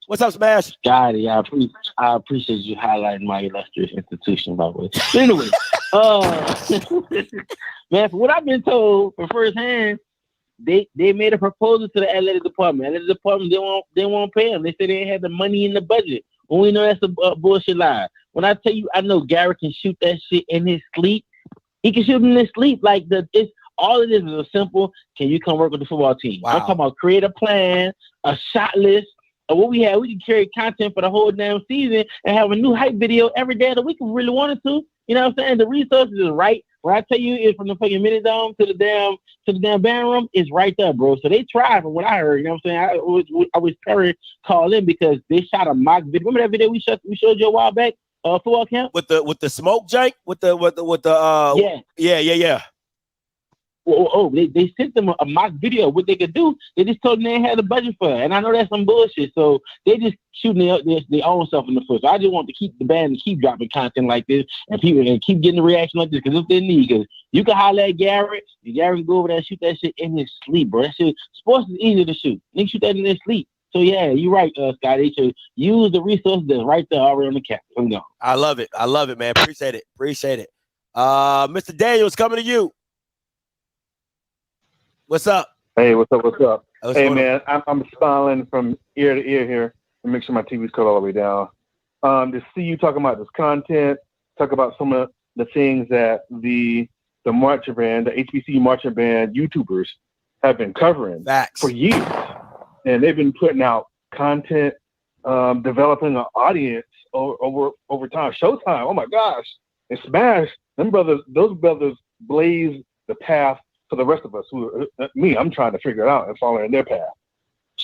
Speaker 5: What's up, Smash?
Speaker 14: Scotty, I appreciate you highlighting my illustrious institution, by the way. But anyway, man, from what I've been told from firsthand, they made a proposal to the athletic department. Athletic department, they won't pay them. They said they didn't have the money in the budget. When we know that's a bullshit lie. When I tell you, I know Gary can shoot that shit in his sleep. He can shoot in his sleep. All it is a simple, can you come work with the football team? Wow. I'm talking about create a plan, a shot list of what we have. We can carry content for the whole damn season and have a new hype video every day that we can really wanted to. You know what I'm saying? The resources is right. Where I tell you is from the fucking mini dome to the damn band room is right there, bro. So they tried from what I heard. You know what I'm saying? I was Perry call in because they shot a mock video. Remember that video we showed you a while back? Football camp
Speaker 5: with the smoke jank with the yeah.
Speaker 14: They sent them a mock video of what they could do. They just told them they had the budget for it. And I know that's some bullshit. So they just shooting their own stuff in the foot. So I just want to keep the band and keep dropping content like this and people and keep getting the reaction like this because it's their need. Because you can holler at Garrett, and Garrett can go over there and shoot that shit in his sleep, bro. That shit, sports is easy to shoot. They can shoot that in their sleep. So yeah, you're right, Scott. They should use the resources that's right there already on the cap. Let's go.
Speaker 5: I love it, man. Appreciate it. Mr. Daniels, coming to you. What's up?
Speaker 15: Hey, what's up? Hey, man,
Speaker 5: on?
Speaker 15: I'm smiling from ear to ear here and make sure my TV's cut all the way down. To see you talking about this content, talk about some of the things that the marching band, the HBCU marching band YouTubers have been covering for years. And they've been putting out content, developing an audience over time. Showtime, oh my gosh. And Smash, those brothers blaze the path for the rest of us I'm trying to figure it out and follow in their path.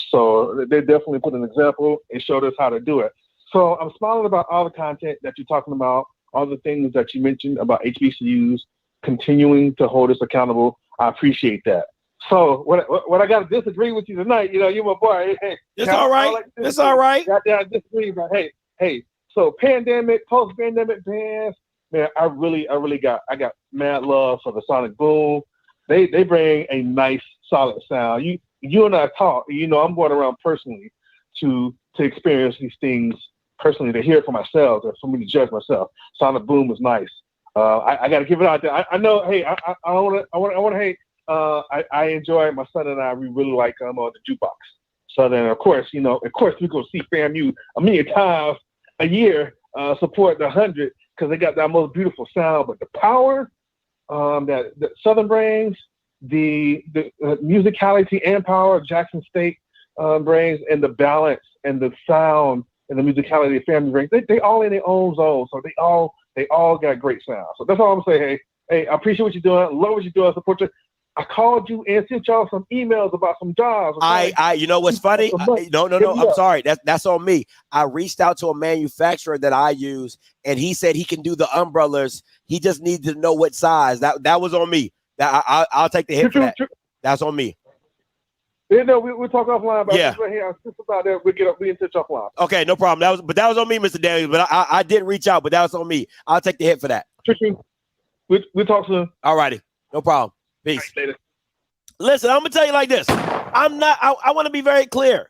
Speaker 15: So they definitely put an example and showed us how to do it. So I'm smiling about all the content that you're talking about, all the things that you mentioned about HBCUs continuing to hold us accountable. I appreciate that. So what I got to disagree with you tonight, you're my boy. Hey,
Speaker 5: it's all right. It's all right.
Speaker 15: I disagree, but hey. So pandemic, post-pandemic bands, man, I got mad love for the Sonic Boom. They bring a nice, solid sound. You and I talk. I'm going around personally to experience these things personally, to hear it for myself, and for me to judge myself. Sonic Boom is nice. I got to give it out there. I know. Hey, I want to. Hey, I enjoy it. My son and I, we really like the jukebox. So then, of course, we go see FAMU a million times a year. Support the 100 because they got that most beautiful sound, but the power. That Southern brings, the musicality and power of Jackson State brings, and the balance and the sound and the musicality of Family brings. They all in their own zone, so they all got great sound. So that's all I'm saying. Hey, I appreciate what you're doing. Love what you're doing. Support you. I called you and sent y'all some emails about some jobs. Okay?
Speaker 5: You know what's funny? No. I'm sorry. That's on me. I reached out to a manufacturer that I use, and he said he can do the umbrellas. He just needs to know what size. That was on me. I'll take the hit for that. That's on me.
Speaker 15: Yeah, no, we'll talk offline about
Speaker 5: this
Speaker 15: right here. Just about that. We in touch offline.
Speaker 5: Okay, no problem. That was on me, Mr. Daniels. But I didn't reach out, but that was on me. I'll take the hit for that.
Speaker 15: We'll talk soon.
Speaker 5: All righty, no problem. Peace.
Speaker 15: Right, later.
Speaker 5: Listen, I'm gonna tell you like this. I want to be very clear.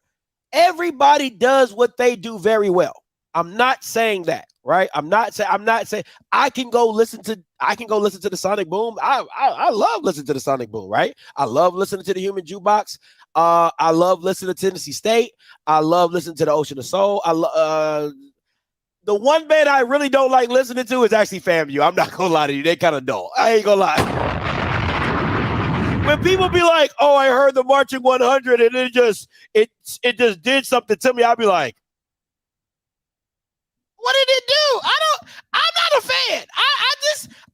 Speaker 5: Everybody does what they do very well. I'm not saying that, right? I'm not saying I can go listen to the Sonic Boom. I love listening to the Sonic Boom, right? I love listening to the Human Jukebox. I love listening to Tennessee State. I love listening to the Ocean of Soul. The one band I really don't like listening to is actually FAMU. I'm not gonna lie to you. They kind of dull. I ain't gonna lie. When people be like, "Oh, I heard the Marching 100 and it just did something to me," I'll be like, "What did it do?" I'm not a fan.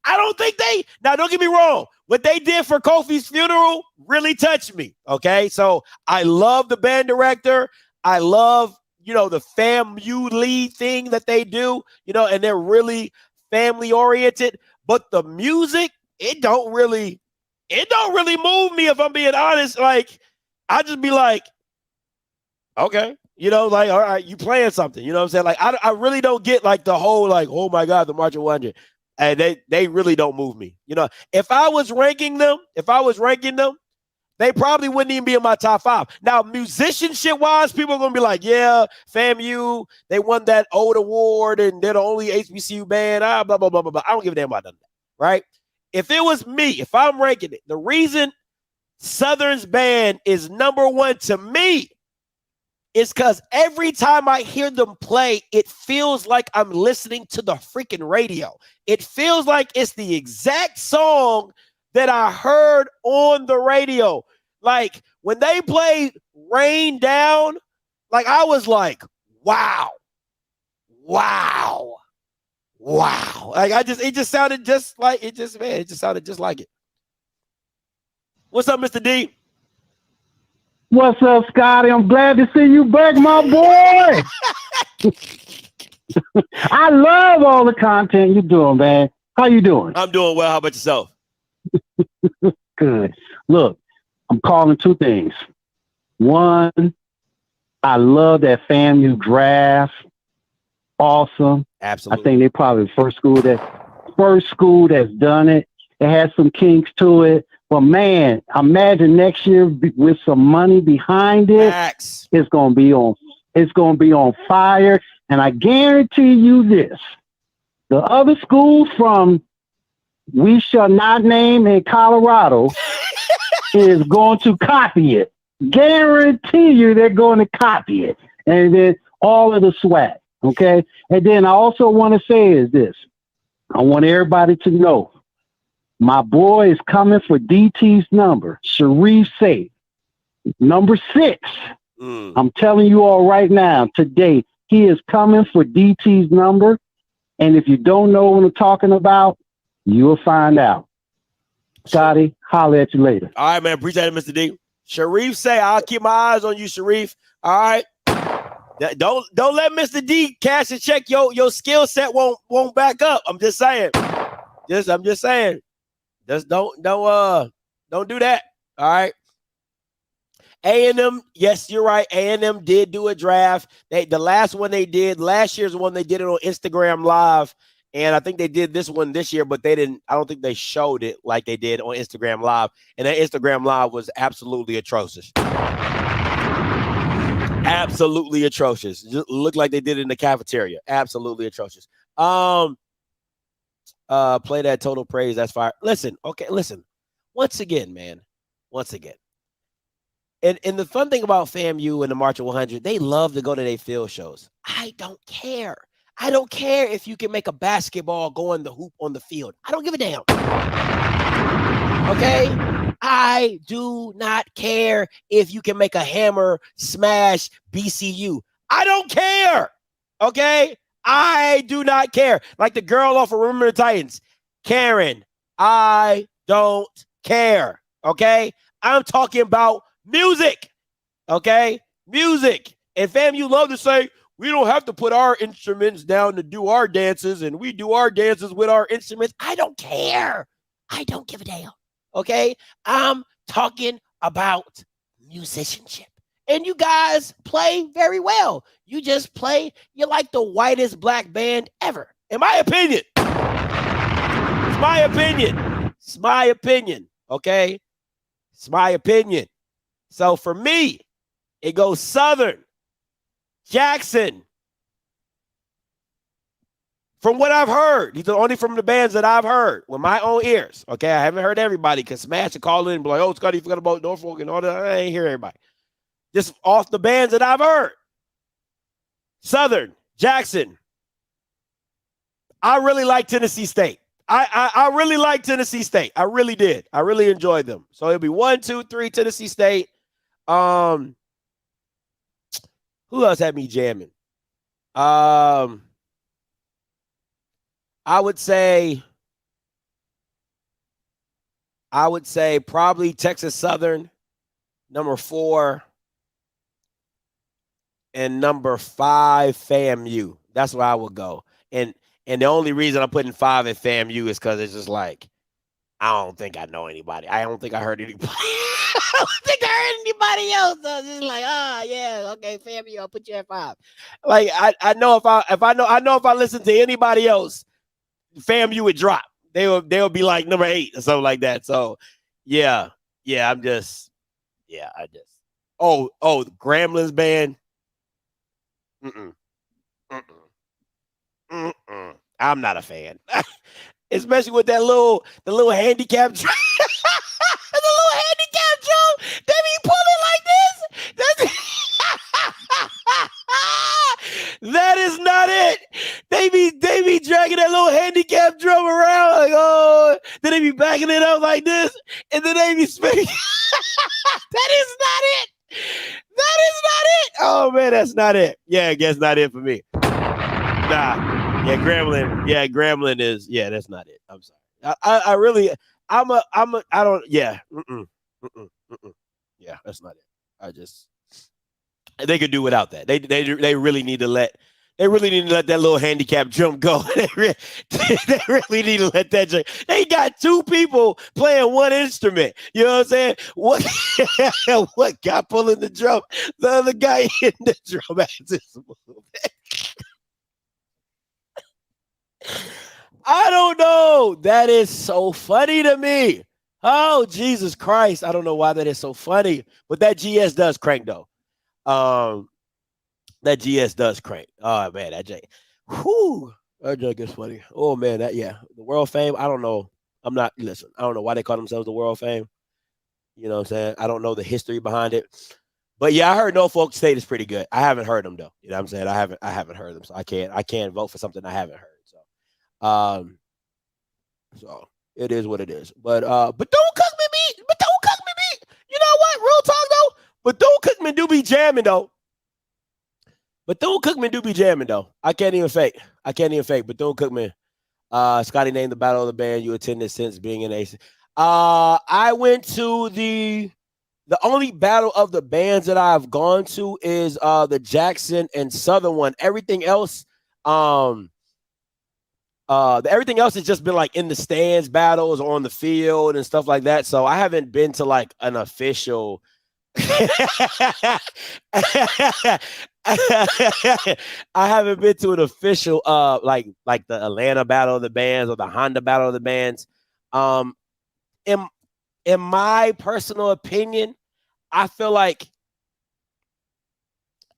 Speaker 5: I don't think they. Now, don't get me wrong. What they did for Kofi's funeral really touched me. Okay, so I love the band director. I love the FAMU lead thing that they do. And they're really family oriented. But the music, it don't really move me, if I'm being honest. Like, I just be like, okay, all right, you playing something, you know what I'm saying? Like, I really don't get like the whole, like, oh my God, the Marching 100. And they really don't move me. If I was ranking them, they probably wouldn't even be in my top 5. Now, musicianship wise, people are going to be like, yeah, FAMU, they won that old award and they're the only HBCU band, blah, blah, blah, blah, blah. I don't give a damn about none of that, right? If it was me, if I'm ranking it, the reason Southern's band is number 1 to me is because every time I hear them play, it feels like I'm listening to the freaking radio. It feels like it's the exact song that I heard on the radio. Like, when they played Rain Down, like, I was like, wow. Wow. Like it just sounded just like it just sounded just like it. What's up, Mr. D?
Speaker 14: What's up, Scotty? I'm glad to see you back, my boy. I love all the content you're doing, man. How you doing?
Speaker 5: I'm doing well. How about yourself?
Speaker 14: Good. Look, I'm calling two things. One, I love that FAMU draft. Awesome.
Speaker 5: Absolutely.
Speaker 14: I think they're probably the first school that's done it. It has some kinks to it. But man, imagine next year with some money behind it, it's gonna be on fire. And I guarantee you this: the other schools from we shall not name in Colorado is going to copy it. Guarantee you they're going to copy it. And then all of the swag. Okay. And then I also want to say is this. I want everybody to know my boy is coming for DT's number. Sharif Safe. Number 6. I'm telling you all right now, today, he is coming for DT's number. And if you don't know what I'm talking about, you'll find out. Scotty, holler at you later.
Speaker 5: All right, man. Appreciate it, Mr. D. Sharif say, I'll keep my eyes on you, Sharif. All right. Don't let Mr. D cash and check your skill set won't back up. I'm just saying. I'm just saying. Just don't do that. All right. A&M, yes, you're right. A&M did do a draft. The last one they did, last year's one, they did it on Instagram Live. And I think they did this one this year, but I don't think they showed it like they did on Instagram Live. And that Instagram Live was absolutely atrocious. Absolutely atrocious. Just looked like they did it in the cafeteria. Absolutely atrocious. Play that Total Praise. That's fire. Listen. Once again, man. And the fun thing about FAMU and the March of 100, they love to go to their field shows. I don't care. I don't care if you can make a basketball go in the hoop on the field. I don't give a damn. Okay? I do not care if you can make a hammer smash BCU. I don't care. Okay? I do not care. Like the girl off of Remember the Titans. Karen, I don't care. Okay? I'm talking about music. Okay? Music. And FAMU love to say, we don't have to put our instruments down to do our dances, and we do our dances with our instruments. I don't care. I don't give a damn. Okay? I'm talking about musicianship. And you guys play very well. You just play, you're like the whitest black band ever. In my opinion. It's my opinion. It's my opinion. Okay? It's my opinion. So for me, it goes Southern, Jackson. From what I've heard, these are only from the bands that I've heard with my own ears. Okay, I haven't heard everybody because Smash will call in and be like, oh, Scotty, you forgot about Norfolk and all that. I ain't hear everybody. Just off the bands that I've heard. Southern, Jackson. I really like Tennessee State. I really like Tennessee State. I really did. I really enjoyed them. So it'll be 1, 2, 3 Tennessee State. Who else had me jamming? I would say probably Texas Southern, number 4, and number 5 FAMU. That's where I would go. And the only reason I'm putting 5 at FAMU is because it's just like, I don't think I know anybody. I don't think I heard anybody. I don't think I heard anybody else. So it's just like, yeah, okay, FAMU, I'll put you at 5. Like I know if I listen to anybody else, FAMU would drop. They would be like number 8 or something like that. So yeah, I just oh, the Gremlins band. I'm not a fan. Especially with the little handicap drum. The little handicap drum. They be pulling like this. That is not it. They be dragging that little handicap drum around like, oh, then they be backing it up like this, and then they be spinning. That is not it. That is not it. Oh man, that's not it. Yeah, I guess not it for me. Nah. Yeah, Gremlin. Yeah, Gremlin is. Yeah, that's not it. I'm sorry. I really. I don't. Yeah. Yeah, that's not it. I just. They could do without that. They really need to let. They really need to let that little handicap jump go. They really need to let that jump. They got two people playing one instrument. You know what I'm saying? What guy pulling the drum? The other guy hitting the drum as this movement. I don't know. That is so funny to me. Oh, Jesus Christ. I don't know why that is so funny. But that GS does crank though. That GS does crank. Oh man, that J. Whew. That joke is funny. Oh man, that the world fame. I don't know. I don't know why they call themselves the world fame. You know what I'm saying? I don't know the history behind it. But yeah, I heard Norfolk State is pretty good. I haven't heard them though. You know what I'm saying? I haven't heard them. So I can't vote for something I haven't heard. So it is what it is. But don't cook me meat. But don't cook me meat. You know what? Real talk though. But don't cook me do be jamming though. Bethune Cookman do be jamming though. I can't even fake. Bethune Cookman. Scotty named the Battle of the Band you attended since being in AC. I went to the only Battle of the Bands that I've gone to is the Jackson and Southern one. Everything else, everything else has just been like in the stands battles or on the field and stuff like that. So I haven't been to like an official. I haven't been to an official like the Atlanta Battle of the Bands or the Honda Battle of the Bands. In my personal opinion, I feel like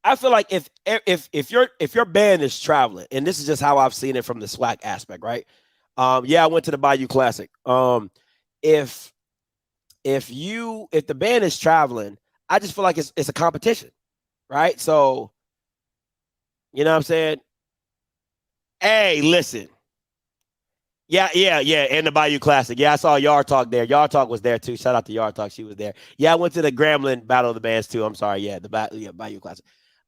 Speaker 5: if your band is traveling, and this is just how I've seen it from the SWAC aspect, right? I went to the Bayou Classic. If the band is traveling, I just feel like it's a competition, right? So, you know what I'm saying? Hey, listen. Yeah. And the Bayou Classic. Yeah, I saw Yard Talk there. Yard Talk was there too. Shout out to Yard Talk. She was there. Yeah, I went to the Gremlin Battle of the Bands too. I'm sorry. Yeah, Bayou Classic.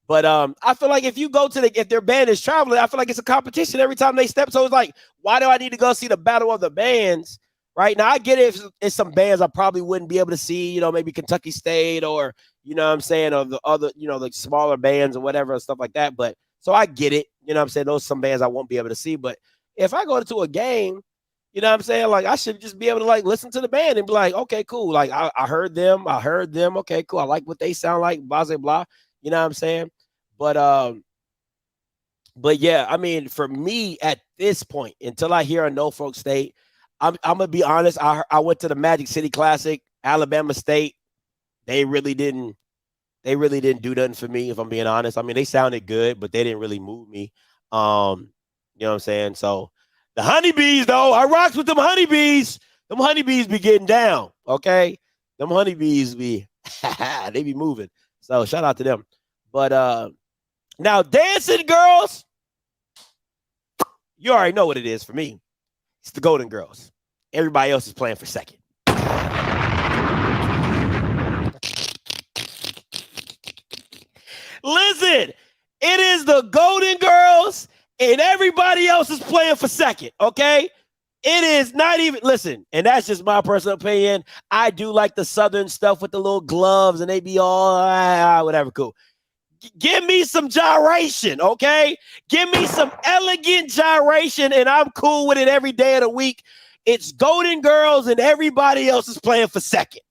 Speaker 5: But I feel like if you go to if their band is traveling, I feel like it's a competition every time they step. So it's like, why do I need to go see the Battle of the Bands? Right now, I get it. If it's some bands I probably wouldn't be able to see, you know, maybe Kentucky State or, you know what I'm saying, or the other, you know, like smaller bands or whatever, stuff like that. But so I get it. You know what I'm saying? Those are some bands I won't be able to see. But if I go to a game, you know what I'm saying? Like, I should just be able to, like, listen to the band and be like, okay, cool. Like, I heard them. Okay, cool. I like what they sound like, blah, blah, blah. You know what I'm saying? But yeah, I mean, for me at this point, until I hear a Norfolk State, I'm gonna be honest. I went to the Magic City Classic, Alabama State. They really didn't do nothing for me, if I'm being honest. I mean, they sounded good, but they didn't really move me. You know what I'm saying? So the Honeybees, though, I rocks with them Honeybees. Them Honeybees be getting down, okay? Them Honeybees be they be moving. So shout out to them. But now dancing girls, you already know what it is for me. It's the Golden Girls. Everybody else is playing for second. Listen, it is the Golden Girls and everybody else is playing for second, okay? It is not even, listen, and that's just my personal opinion. I do like the Southern stuff with the little gloves and they be all, whatever, cool. Give me some gyration, okay? Give me some elegant gyration, and I'm cool with it every day of the week. It's Golden Girls, and everybody else is playing for second.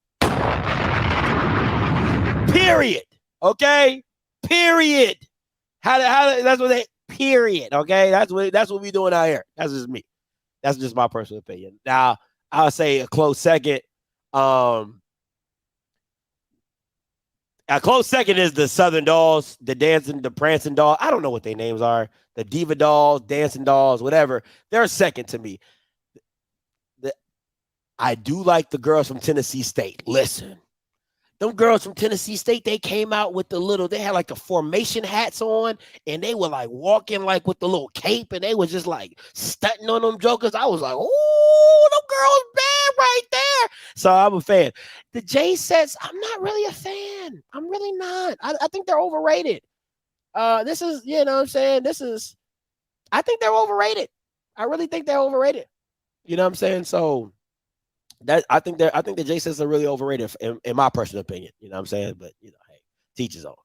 Speaker 5: Period. Okay? Period. How that's what they period. Okay? That's what we doing out here. That's just me. That's just my personal opinion. Now, I'll say a close second. A close second is the Southern Dolls, the Prancing Dolls. I don't know what their names are. The Diva Dolls, Dancing Dolls, whatever. They're second to me. I do like the girls from Tennessee State. Listen, them girls from Tennessee State, they came out with they had like the formation hats on, and they were like walking like with the little cape, and they was just like stunting on them jokers. I was like, oh, them girls bad right there. So I'm a fan. The J sets, I'm not really a fan. I'm really not. I think they're overrated. This is, you know what I'm saying? I think they're overrated. I really think they're overrated. You know what I'm saying? So I think the J6s are really overrated in my personal opinion. You know what I'm saying? But hey, teach his own.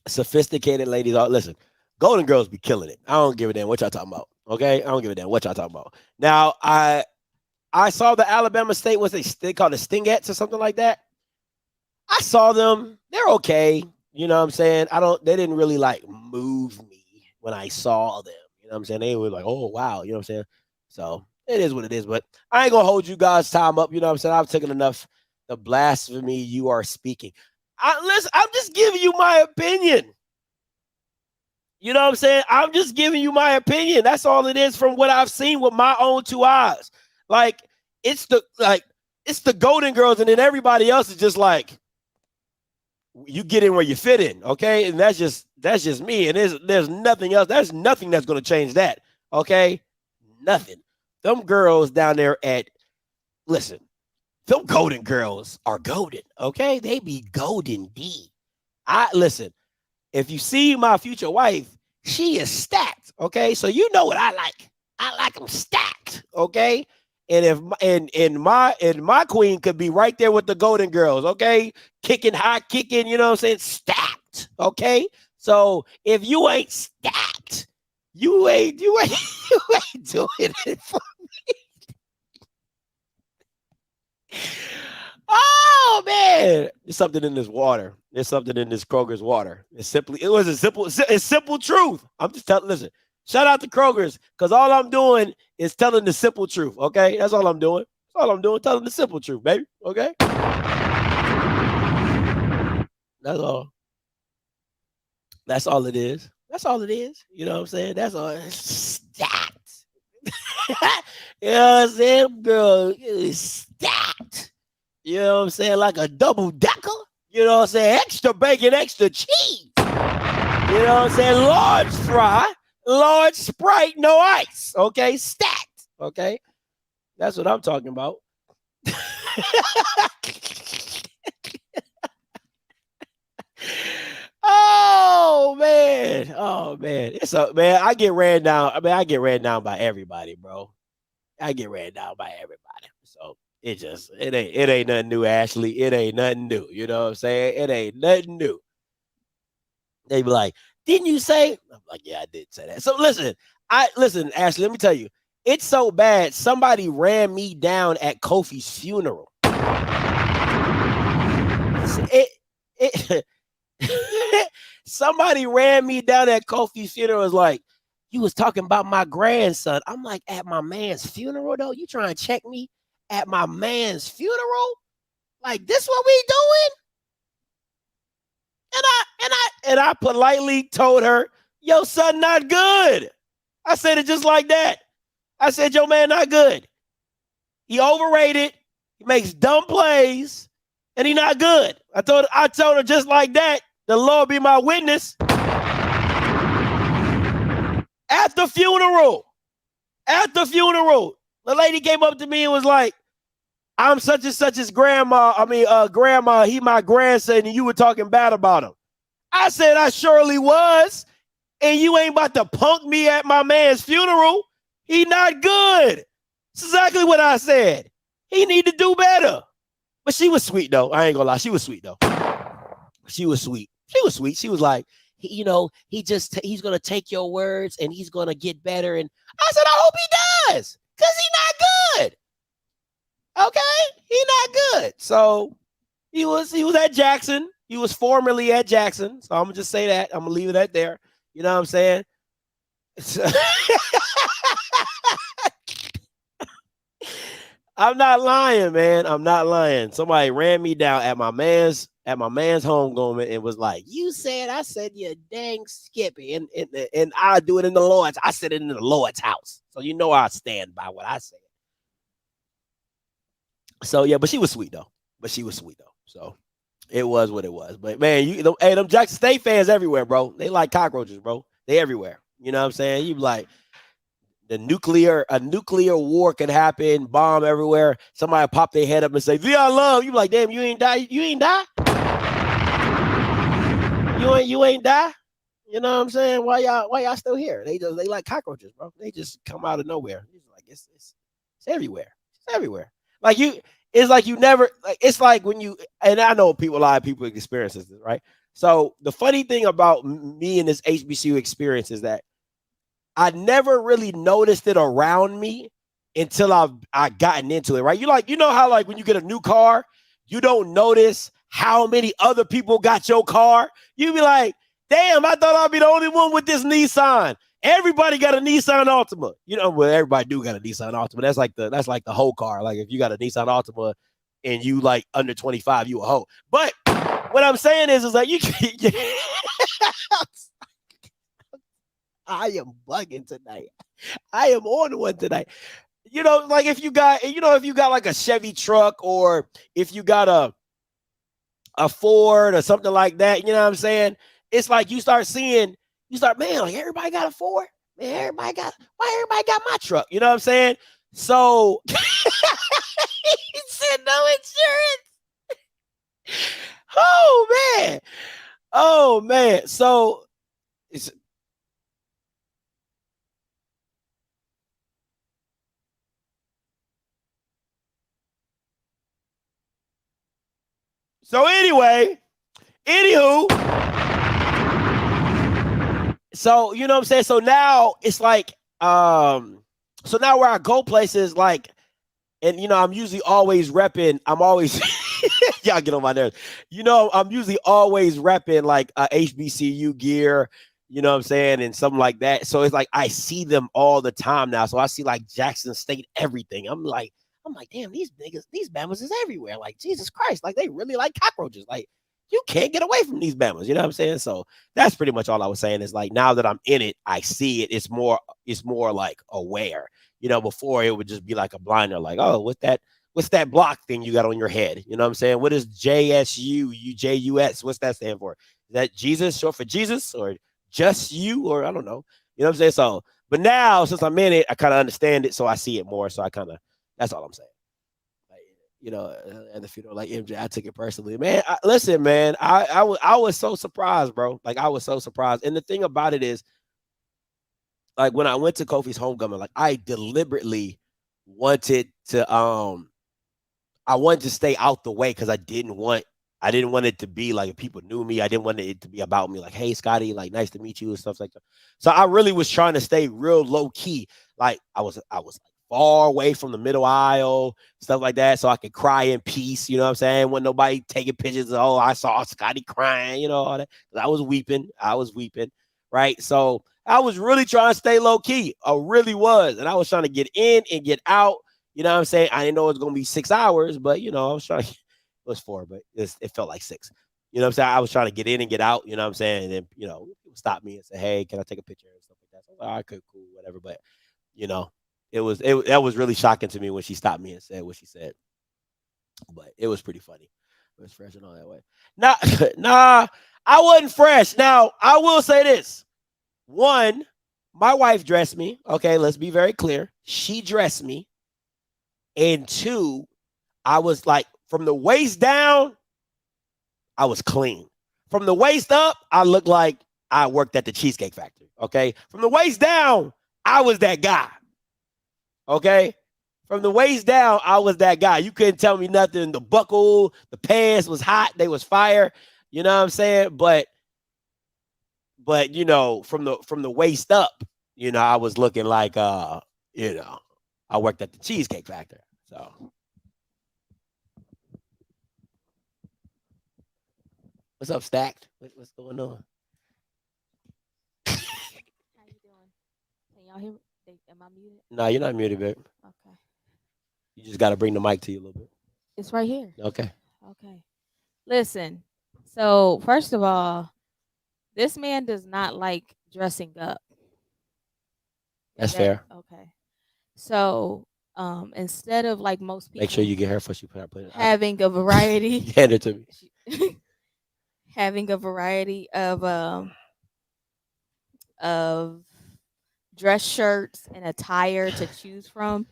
Speaker 5: Sophisticated ladies listen. Golden Girls be killing it. I don't give a damn what y'all talking about. Okay, I don't give a damn what y'all talking about. Now I saw the Alabama State they called it Stingettes or something like that. I saw them. They're okay. You know what I'm saying? They didn't really like move me when I saw them. You know what I'm saying? They were like, oh wow, you know what I'm saying? So it is what it is, but I ain't gonna hold you guys' time up. You know what I'm saying? I've taken enough the blasphemy you are speaking. Listen, I'm just giving you my opinion. You know what I'm saying? I'm just giving you my opinion. That's all it is from what I've seen with my own two eyes. Like, it's the Golden Girls, and then everybody else is just like, you get in where you fit in, okay? And that's just me. And there's nothing else. There's nothing that's gonna change that. Okay? Nothing. Them girls down there listen, them Golden Girls are golden, okay? They be golden D. Listen. If you see my future wife, she is stacked. Okay, so you know what I like. I like them stacked. Okay, and if my queen could be right there with the Golden Girls. Okay, high kicking. You know what I'm saying? Stacked. Okay, so if you ain't stacked, you ain't doing it for me. Oh man, there's something in this water. There's something in this Kroger's water. It's simple truth. I'm just telling. Listen, shout out to Kroger's because all I'm doing is telling the simple truth. Okay, that's all I'm doing. That's all I'm doing, telling the simple truth, baby. Okay, that's all. That's all it is. That's all it is. You know what I'm saying? That's all. Stacked. You know what I'm saying, girl? It's stacked. You know what I'm saying? Like a double decker. You know what I'm saying? Extra bacon, extra cheese. You know what I'm saying? Large fry, large Sprite, no ice. Okay? Stacked. Okay? That's what I'm talking about. Oh man. Oh man. Man, I get ran down. I get ran down by everybody, bro. I get ran down by everybody. So it ain't nothing new, Ashley. It ain't nothing new. You know what I'm saying? It ain't nothing new. They be like, didn't you say? I'm like, yeah, I did say that. So listen, Ashley, let me tell you, it's so bad. Somebody ran me down at Kofi's funeral. Somebody ran me down at Kofi's funeral. Was like, you was talking about my grandson. I'm like, at my man's funeral though? You trying to check me at my man's funeral? Like, this what we doing? And I politely told her, your son not good. I said it just like that. I said, your man not good. He overrated. He makes dumb plays, and he not good. I told her just like that. The Lord be my witness. At the funeral, the lady came up to me and was like, I'm such and such as grandma. Grandma, he my grandson, and you were talking bad about him. I said, I surely was. And you ain't about to punk me at my man's funeral. He not good. That's exactly what I said. He need to do better. But she was sweet, though. I ain't gonna lie. She was sweet, though. She was sweet. She was like, he's going to take your words and he's going to get better. And I said, I hope he does, because he's not good. Okay? He's not good. So he was at Jackson. He was formerly at Jackson. So I'm going to just say that. I'm going to leave it at there. You know what I'm saying? I'm not lying, man. I'm not lying. Somebody ran me down at my man's homegoing and was like, you said, I said, you dang Skippy. And I do it in the Lord's. I said it in the Lord's house. So you know I stand by what I said. So yeah, but she was sweet though. So it was what it was. But man, them Jackson State fans everywhere, bro. They like cockroaches, bro. They everywhere. You know what I'm saying? You like a nuclear war could happen, bomb everywhere. Somebody pop their head up and say, Vion Love. You like, damn, you ain't die. You ain't die. You ain't die. You know what I'm saying? Why y'all still here? They like cockroaches, bro. They just come out of nowhere. It's like it's everywhere. It's everywhere. Like it's like you never like it's like when you and I know a lot of people experience this, right? So the funny thing about me and this HBCU experience is that I never really noticed it around me until I gotten into it, right? You know how like when you get a new car, you don't notice how many other people got your car. You be like, damn, I thought I'd be the only one with this Nissan. Everybody got a Nissan Altima. You know, well, everybody do got a Nissan Altima. That's like the whole car. Like if you got a Nissan Altima and you like under 25, you a hoe. But what I'm saying is like you can't. I am bugging tonight. I am on one tonight. You know, like if you got like a Chevy truck or if you got a Ford or something like that, you know what I'm saying? It's like man, like everybody got a Ford. Man, why everybody got my truck? You know what I'm saying? So he said no insurance. Oh man. So it's so anyway, anywho, so you know what I'm saying? So now it's like, so now where I go places like, and you know, I'm usually always repping, y'all get on my nerves. You know, I'm usually always repping like HBCU gear, you know what I'm saying, and something like that. So it's like I see them all the time now. So I see like Jackson State everything. I'm like, damn, these niggas, these Bama's is everywhere. Like, Jesus Christ, like they really like cockroaches. Like, you can't get away from these Bama's. You know what I'm saying? So that's pretty much all I was saying is like now that I'm in it, I see it. It's more like aware. You know, before it would just be like a blinder, like, oh, what's that block thing you got on your head? You know what I'm saying? What is JSU, JUS? What's that stand for? Is that Jesus, short for Jesus, or just you, or I don't know. You know what I'm saying? So, but now since I'm in it, I kind of understand it, so I see it more. So that's all I'm saying. Like, you know, and if you know, like MJ, I took it personally, man. Listen, man, I was so surprised, bro. Like I was so surprised, and the thing about it is, like when I went to Kofi's homecoming, like I deliberately wanted to I wanted to stay out the way because I didn't want it to be like if people knew me. I didn't want it to be about me like, hey Scotty, like nice to meet you and stuff like that. So I really was trying to stay real low key. Like I was like far away from the middle aisle, stuff like that, so I could cry in peace. You know what I'm saying? When nobody taking pictures of, oh, I saw Scotty crying, you know, all that. I was weeping, right? So I was really trying to stay low key. I really was. And I was trying to get in and get out. You know what I'm saying? I didn't know it was going to be 6 hours, but, you know, I was trying to, it was 4, but it felt like 6. You know what I'm saying? I was trying to get in and get out, you know what I'm saying? And then, you know, people stop me and say, hey, can I take a picture and stuff like that? So I was like, all right, cool, whatever. But, you know, that was really shocking to me when she stopped me and said what she said. But it was pretty funny. It was fresh and all that way. Nah, I wasn't fresh. Now, I will say this. One, my wife dressed me. Okay, let's be very clear. She dressed me. And 2, I was like, from the waist down, I was clean. From the waist up, I looked like I worked at the Cheesecake Factory. Okay, from the waist down, I was that guy. Okay, from the waist down, I was that guy. You couldn't tell me nothing. The buckle, the pants was hot. They was fire. You know what I'm saying? But you know, from the waist up, you know, I was looking like you know, I worked at the Cheesecake Factory. So what's up, Stacked? What's going on?
Speaker 16: How you doing? Can y'all hear me? Am I muted?
Speaker 5: No, you're not muted, babe.
Speaker 16: Okay.
Speaker 5: You just got to bring the mic to you a little bit.
Speaker 16: It's right here.
Speaker 5: Okay.
Speaker 16: Okay. Listen. So first of all, this man does not like dressing up.
Speaker 5: That's fair.
Speaker 16: Okay. So instead of like most people,
Speaker 5: Make sure you get her before she put it.
Speaker 16: Having a variety.
Speaker 5: Hand it to me.
Speaker 16: Having a variety of dress shirts and attire to choose from.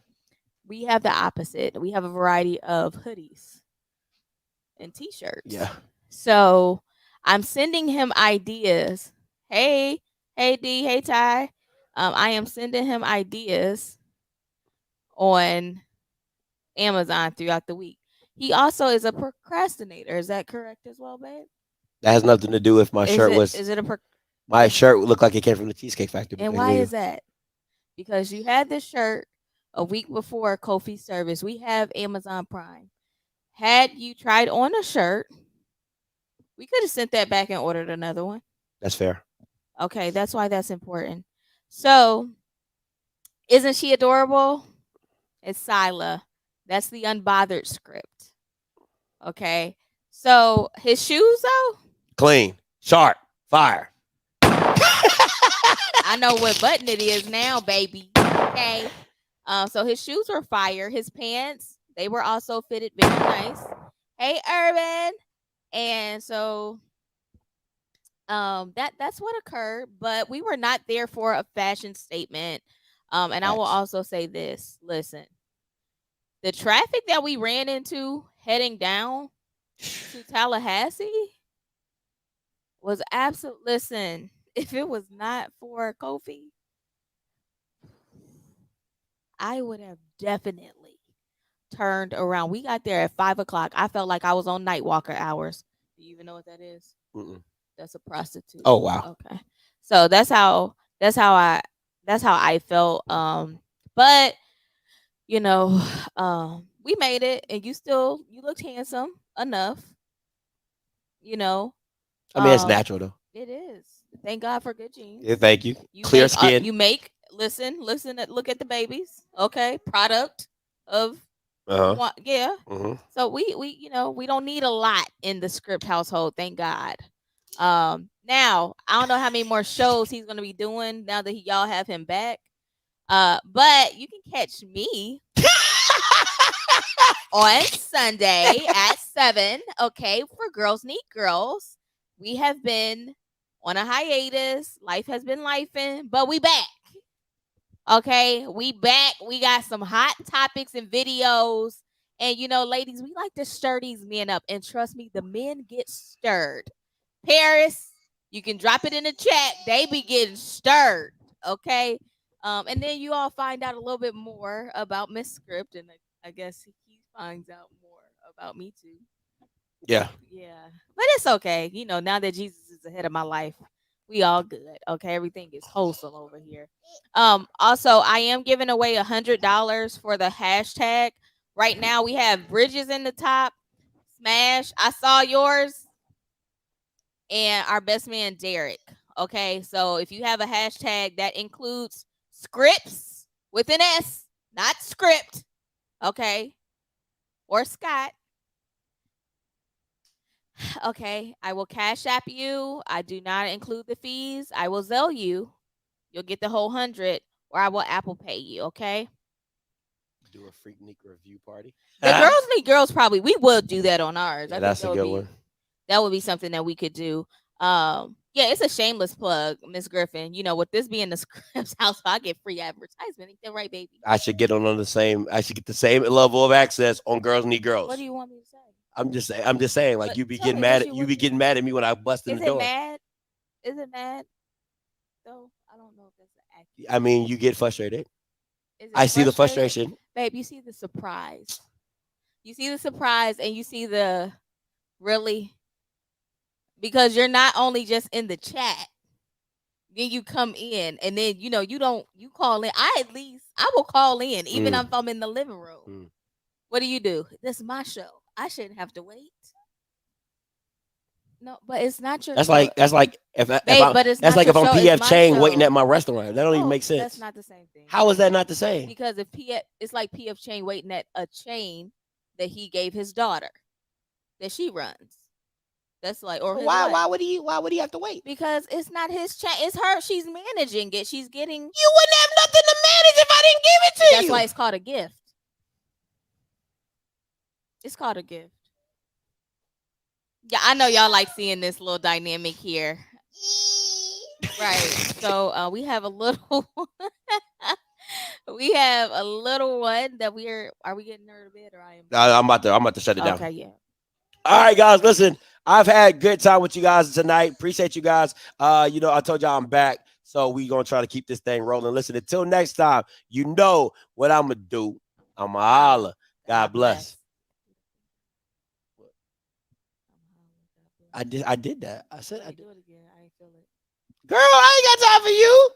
Speaker 16: We have the opposite. We have a variety of hoodies and t-shirts.
Speaker 5: Yeah.
Speaker 16: So I'm sending him ideas. Hey, D, hey Ty. I am sending him ideas on Amazon throughout the week. He also is a procrastinator. Is that correct as well, babe?
Speaker 5: That has nothing to do with my shirt.
Speaker 16: Is it a
Speaker 5: My shirt looked like it came from the Cheesecake Factory.
Speaker 16: and why is that? Because you had this shirt a week before Kofi's service. We have Amazon Prime. Had you tried on a shirt, we could have sent that back and ordered another one.
Speaker 5: That's fair.
Speaker 16: Okay, that's why that's important. So, isn't she adorable? It's Sila. That's the unbothered script. Okay. So his shoes though?
Speaker 5: Clean, sharp, fire.
Speaker 16: I know what button it is now, baby. Okay. So his shoes were fire. His pants, they were also fitted very nice. Hey, Urban. And so that's what occurred, but we were not there for a fashion statement. And I will also say this. Listen. The traffic that we ran into heading down to Tallahassee was absolute. Listen, if it was not for Kofi, I would have definitely turned around. We got there at 5:00. I felt like I was on Nightwalker hours. Do you even know what that is?
Speaker 5: Mm-mm.
Speaker 16: That's a prostitute.
Speaker 5: Oh wow.
Speaker 16: Okay. So that's how I felt. But you know, we made it, and you looked handsome enough. You know,
Speaker 5: I mean, it's natural though.
Speaker 16: It is. Thank God for good genes.
Speaker 5: Yeah, thank you. Clear skin.
Speaker 16: Listen. Look at the babies. Okay, product of. Yeah.
Speaker 5: Mm-hmm.
Speaker 16: So we don't need a lot in the Script household. Thank God. Now I don't know how many more shows he's gonna be doing now that y'all have him back. But you can catch me on Sunday at 7, okay, for Girls Need Girls. We have been on a hiatus. Life has been lifing, but we back. Okay, we back. We got some hot topics and videos. And, ladies, we like to stir these men up. And trust me, the men get stirred. Paris, you can drop it in the chat. They be getting stirred, okay? And then you all find out a little bit more about Miss Script, and I guess he finds out more about me too.
Speaker 5: Yeah.
Speaker 16: Yeah. But it's okay. Now that Jesus is ahead of my life, we all good. Okay. Everything is wholesome over here. Also, I am giving away $100 for the hashtag. Right now we have Bridges in the top. Smash. I saw yours. And our best man, Derek. Okay. So if you have a hashtag that includes Scripts with an S, not script. Okay. Or Scott. Okay, I will Cash App you. I do not include the fees. I will Zelle you. You'll get the whole 100, or I will Apple Pay you. Okay.
Speaker 5: Do a Freaknik review party.
Speaker 16: The Girls Need Girls probably we will do that on ours.
Speaker 5: Yeah, that's a good one.
Speaker 16: That would be something that we could do. Yeah, it's a shameless plug, Miss Griffin. With this being the Scripts house, I get free advertisement. Ain't that right, baby?
Speaker 5: I should get the same level of access on Girls Need Girls.
Speaker 16: What do you want me to say?
Speaker 5: I'm just saying, like, you be getting mad at me when I bust in the door.
Speaker 16: Is it mad? Though I don't know if that's accurate.
Speaker 5: I mean, you get frustrated. I see the frustration.
Speaker 16: Babe, you see the surprise. You see the surprise, and you see the really, because you're not only just in the chat. Then you come in, and then you call in. I will call in even if I'm in the living room. What do? This is my show. I shouldn't have to wait. No, but it's not your.
Speaker 5: That's like if I'm PF Chang waiting at my restaurant. That don't even make sense.
Speaker 16: That's not the same thing.
Speaker 5: How is that not the same?
Speaker 16: Because it's like PF Chang waiting at a chain that he gave his daughter, that she runs. That's like, or
Speaker 5: why would he have to wait?
Speaker 16: Because it's not his chain. It's her. She's managing it. She's getting.
Speaker 5: You wouldn't have nothing to manage if I didn't give it to you.
Speaker 16: That's why it's called a gift. It's called a gift. Yeah, I know y'all like seeing this little dynamic here. Right. So we have a little one that are we getting her to bed, or I am?
Speaker 5: I'm about to shut it down.
Speaker 16: Okay, yeah.
Speaker 5: All right, guys, listen. I've had good time with you guys tonight. Appreciate you guys. I told y'all I'm back. So we gonna try to keep this thing rolling. Listen, until next time, you know what I'm gonna do. I'm gonna holler. God bless. I did that. I said I did.
Speaker 16: Do it again. I ain't feel it.
Speaker 5: Girl, I ain't got time for you.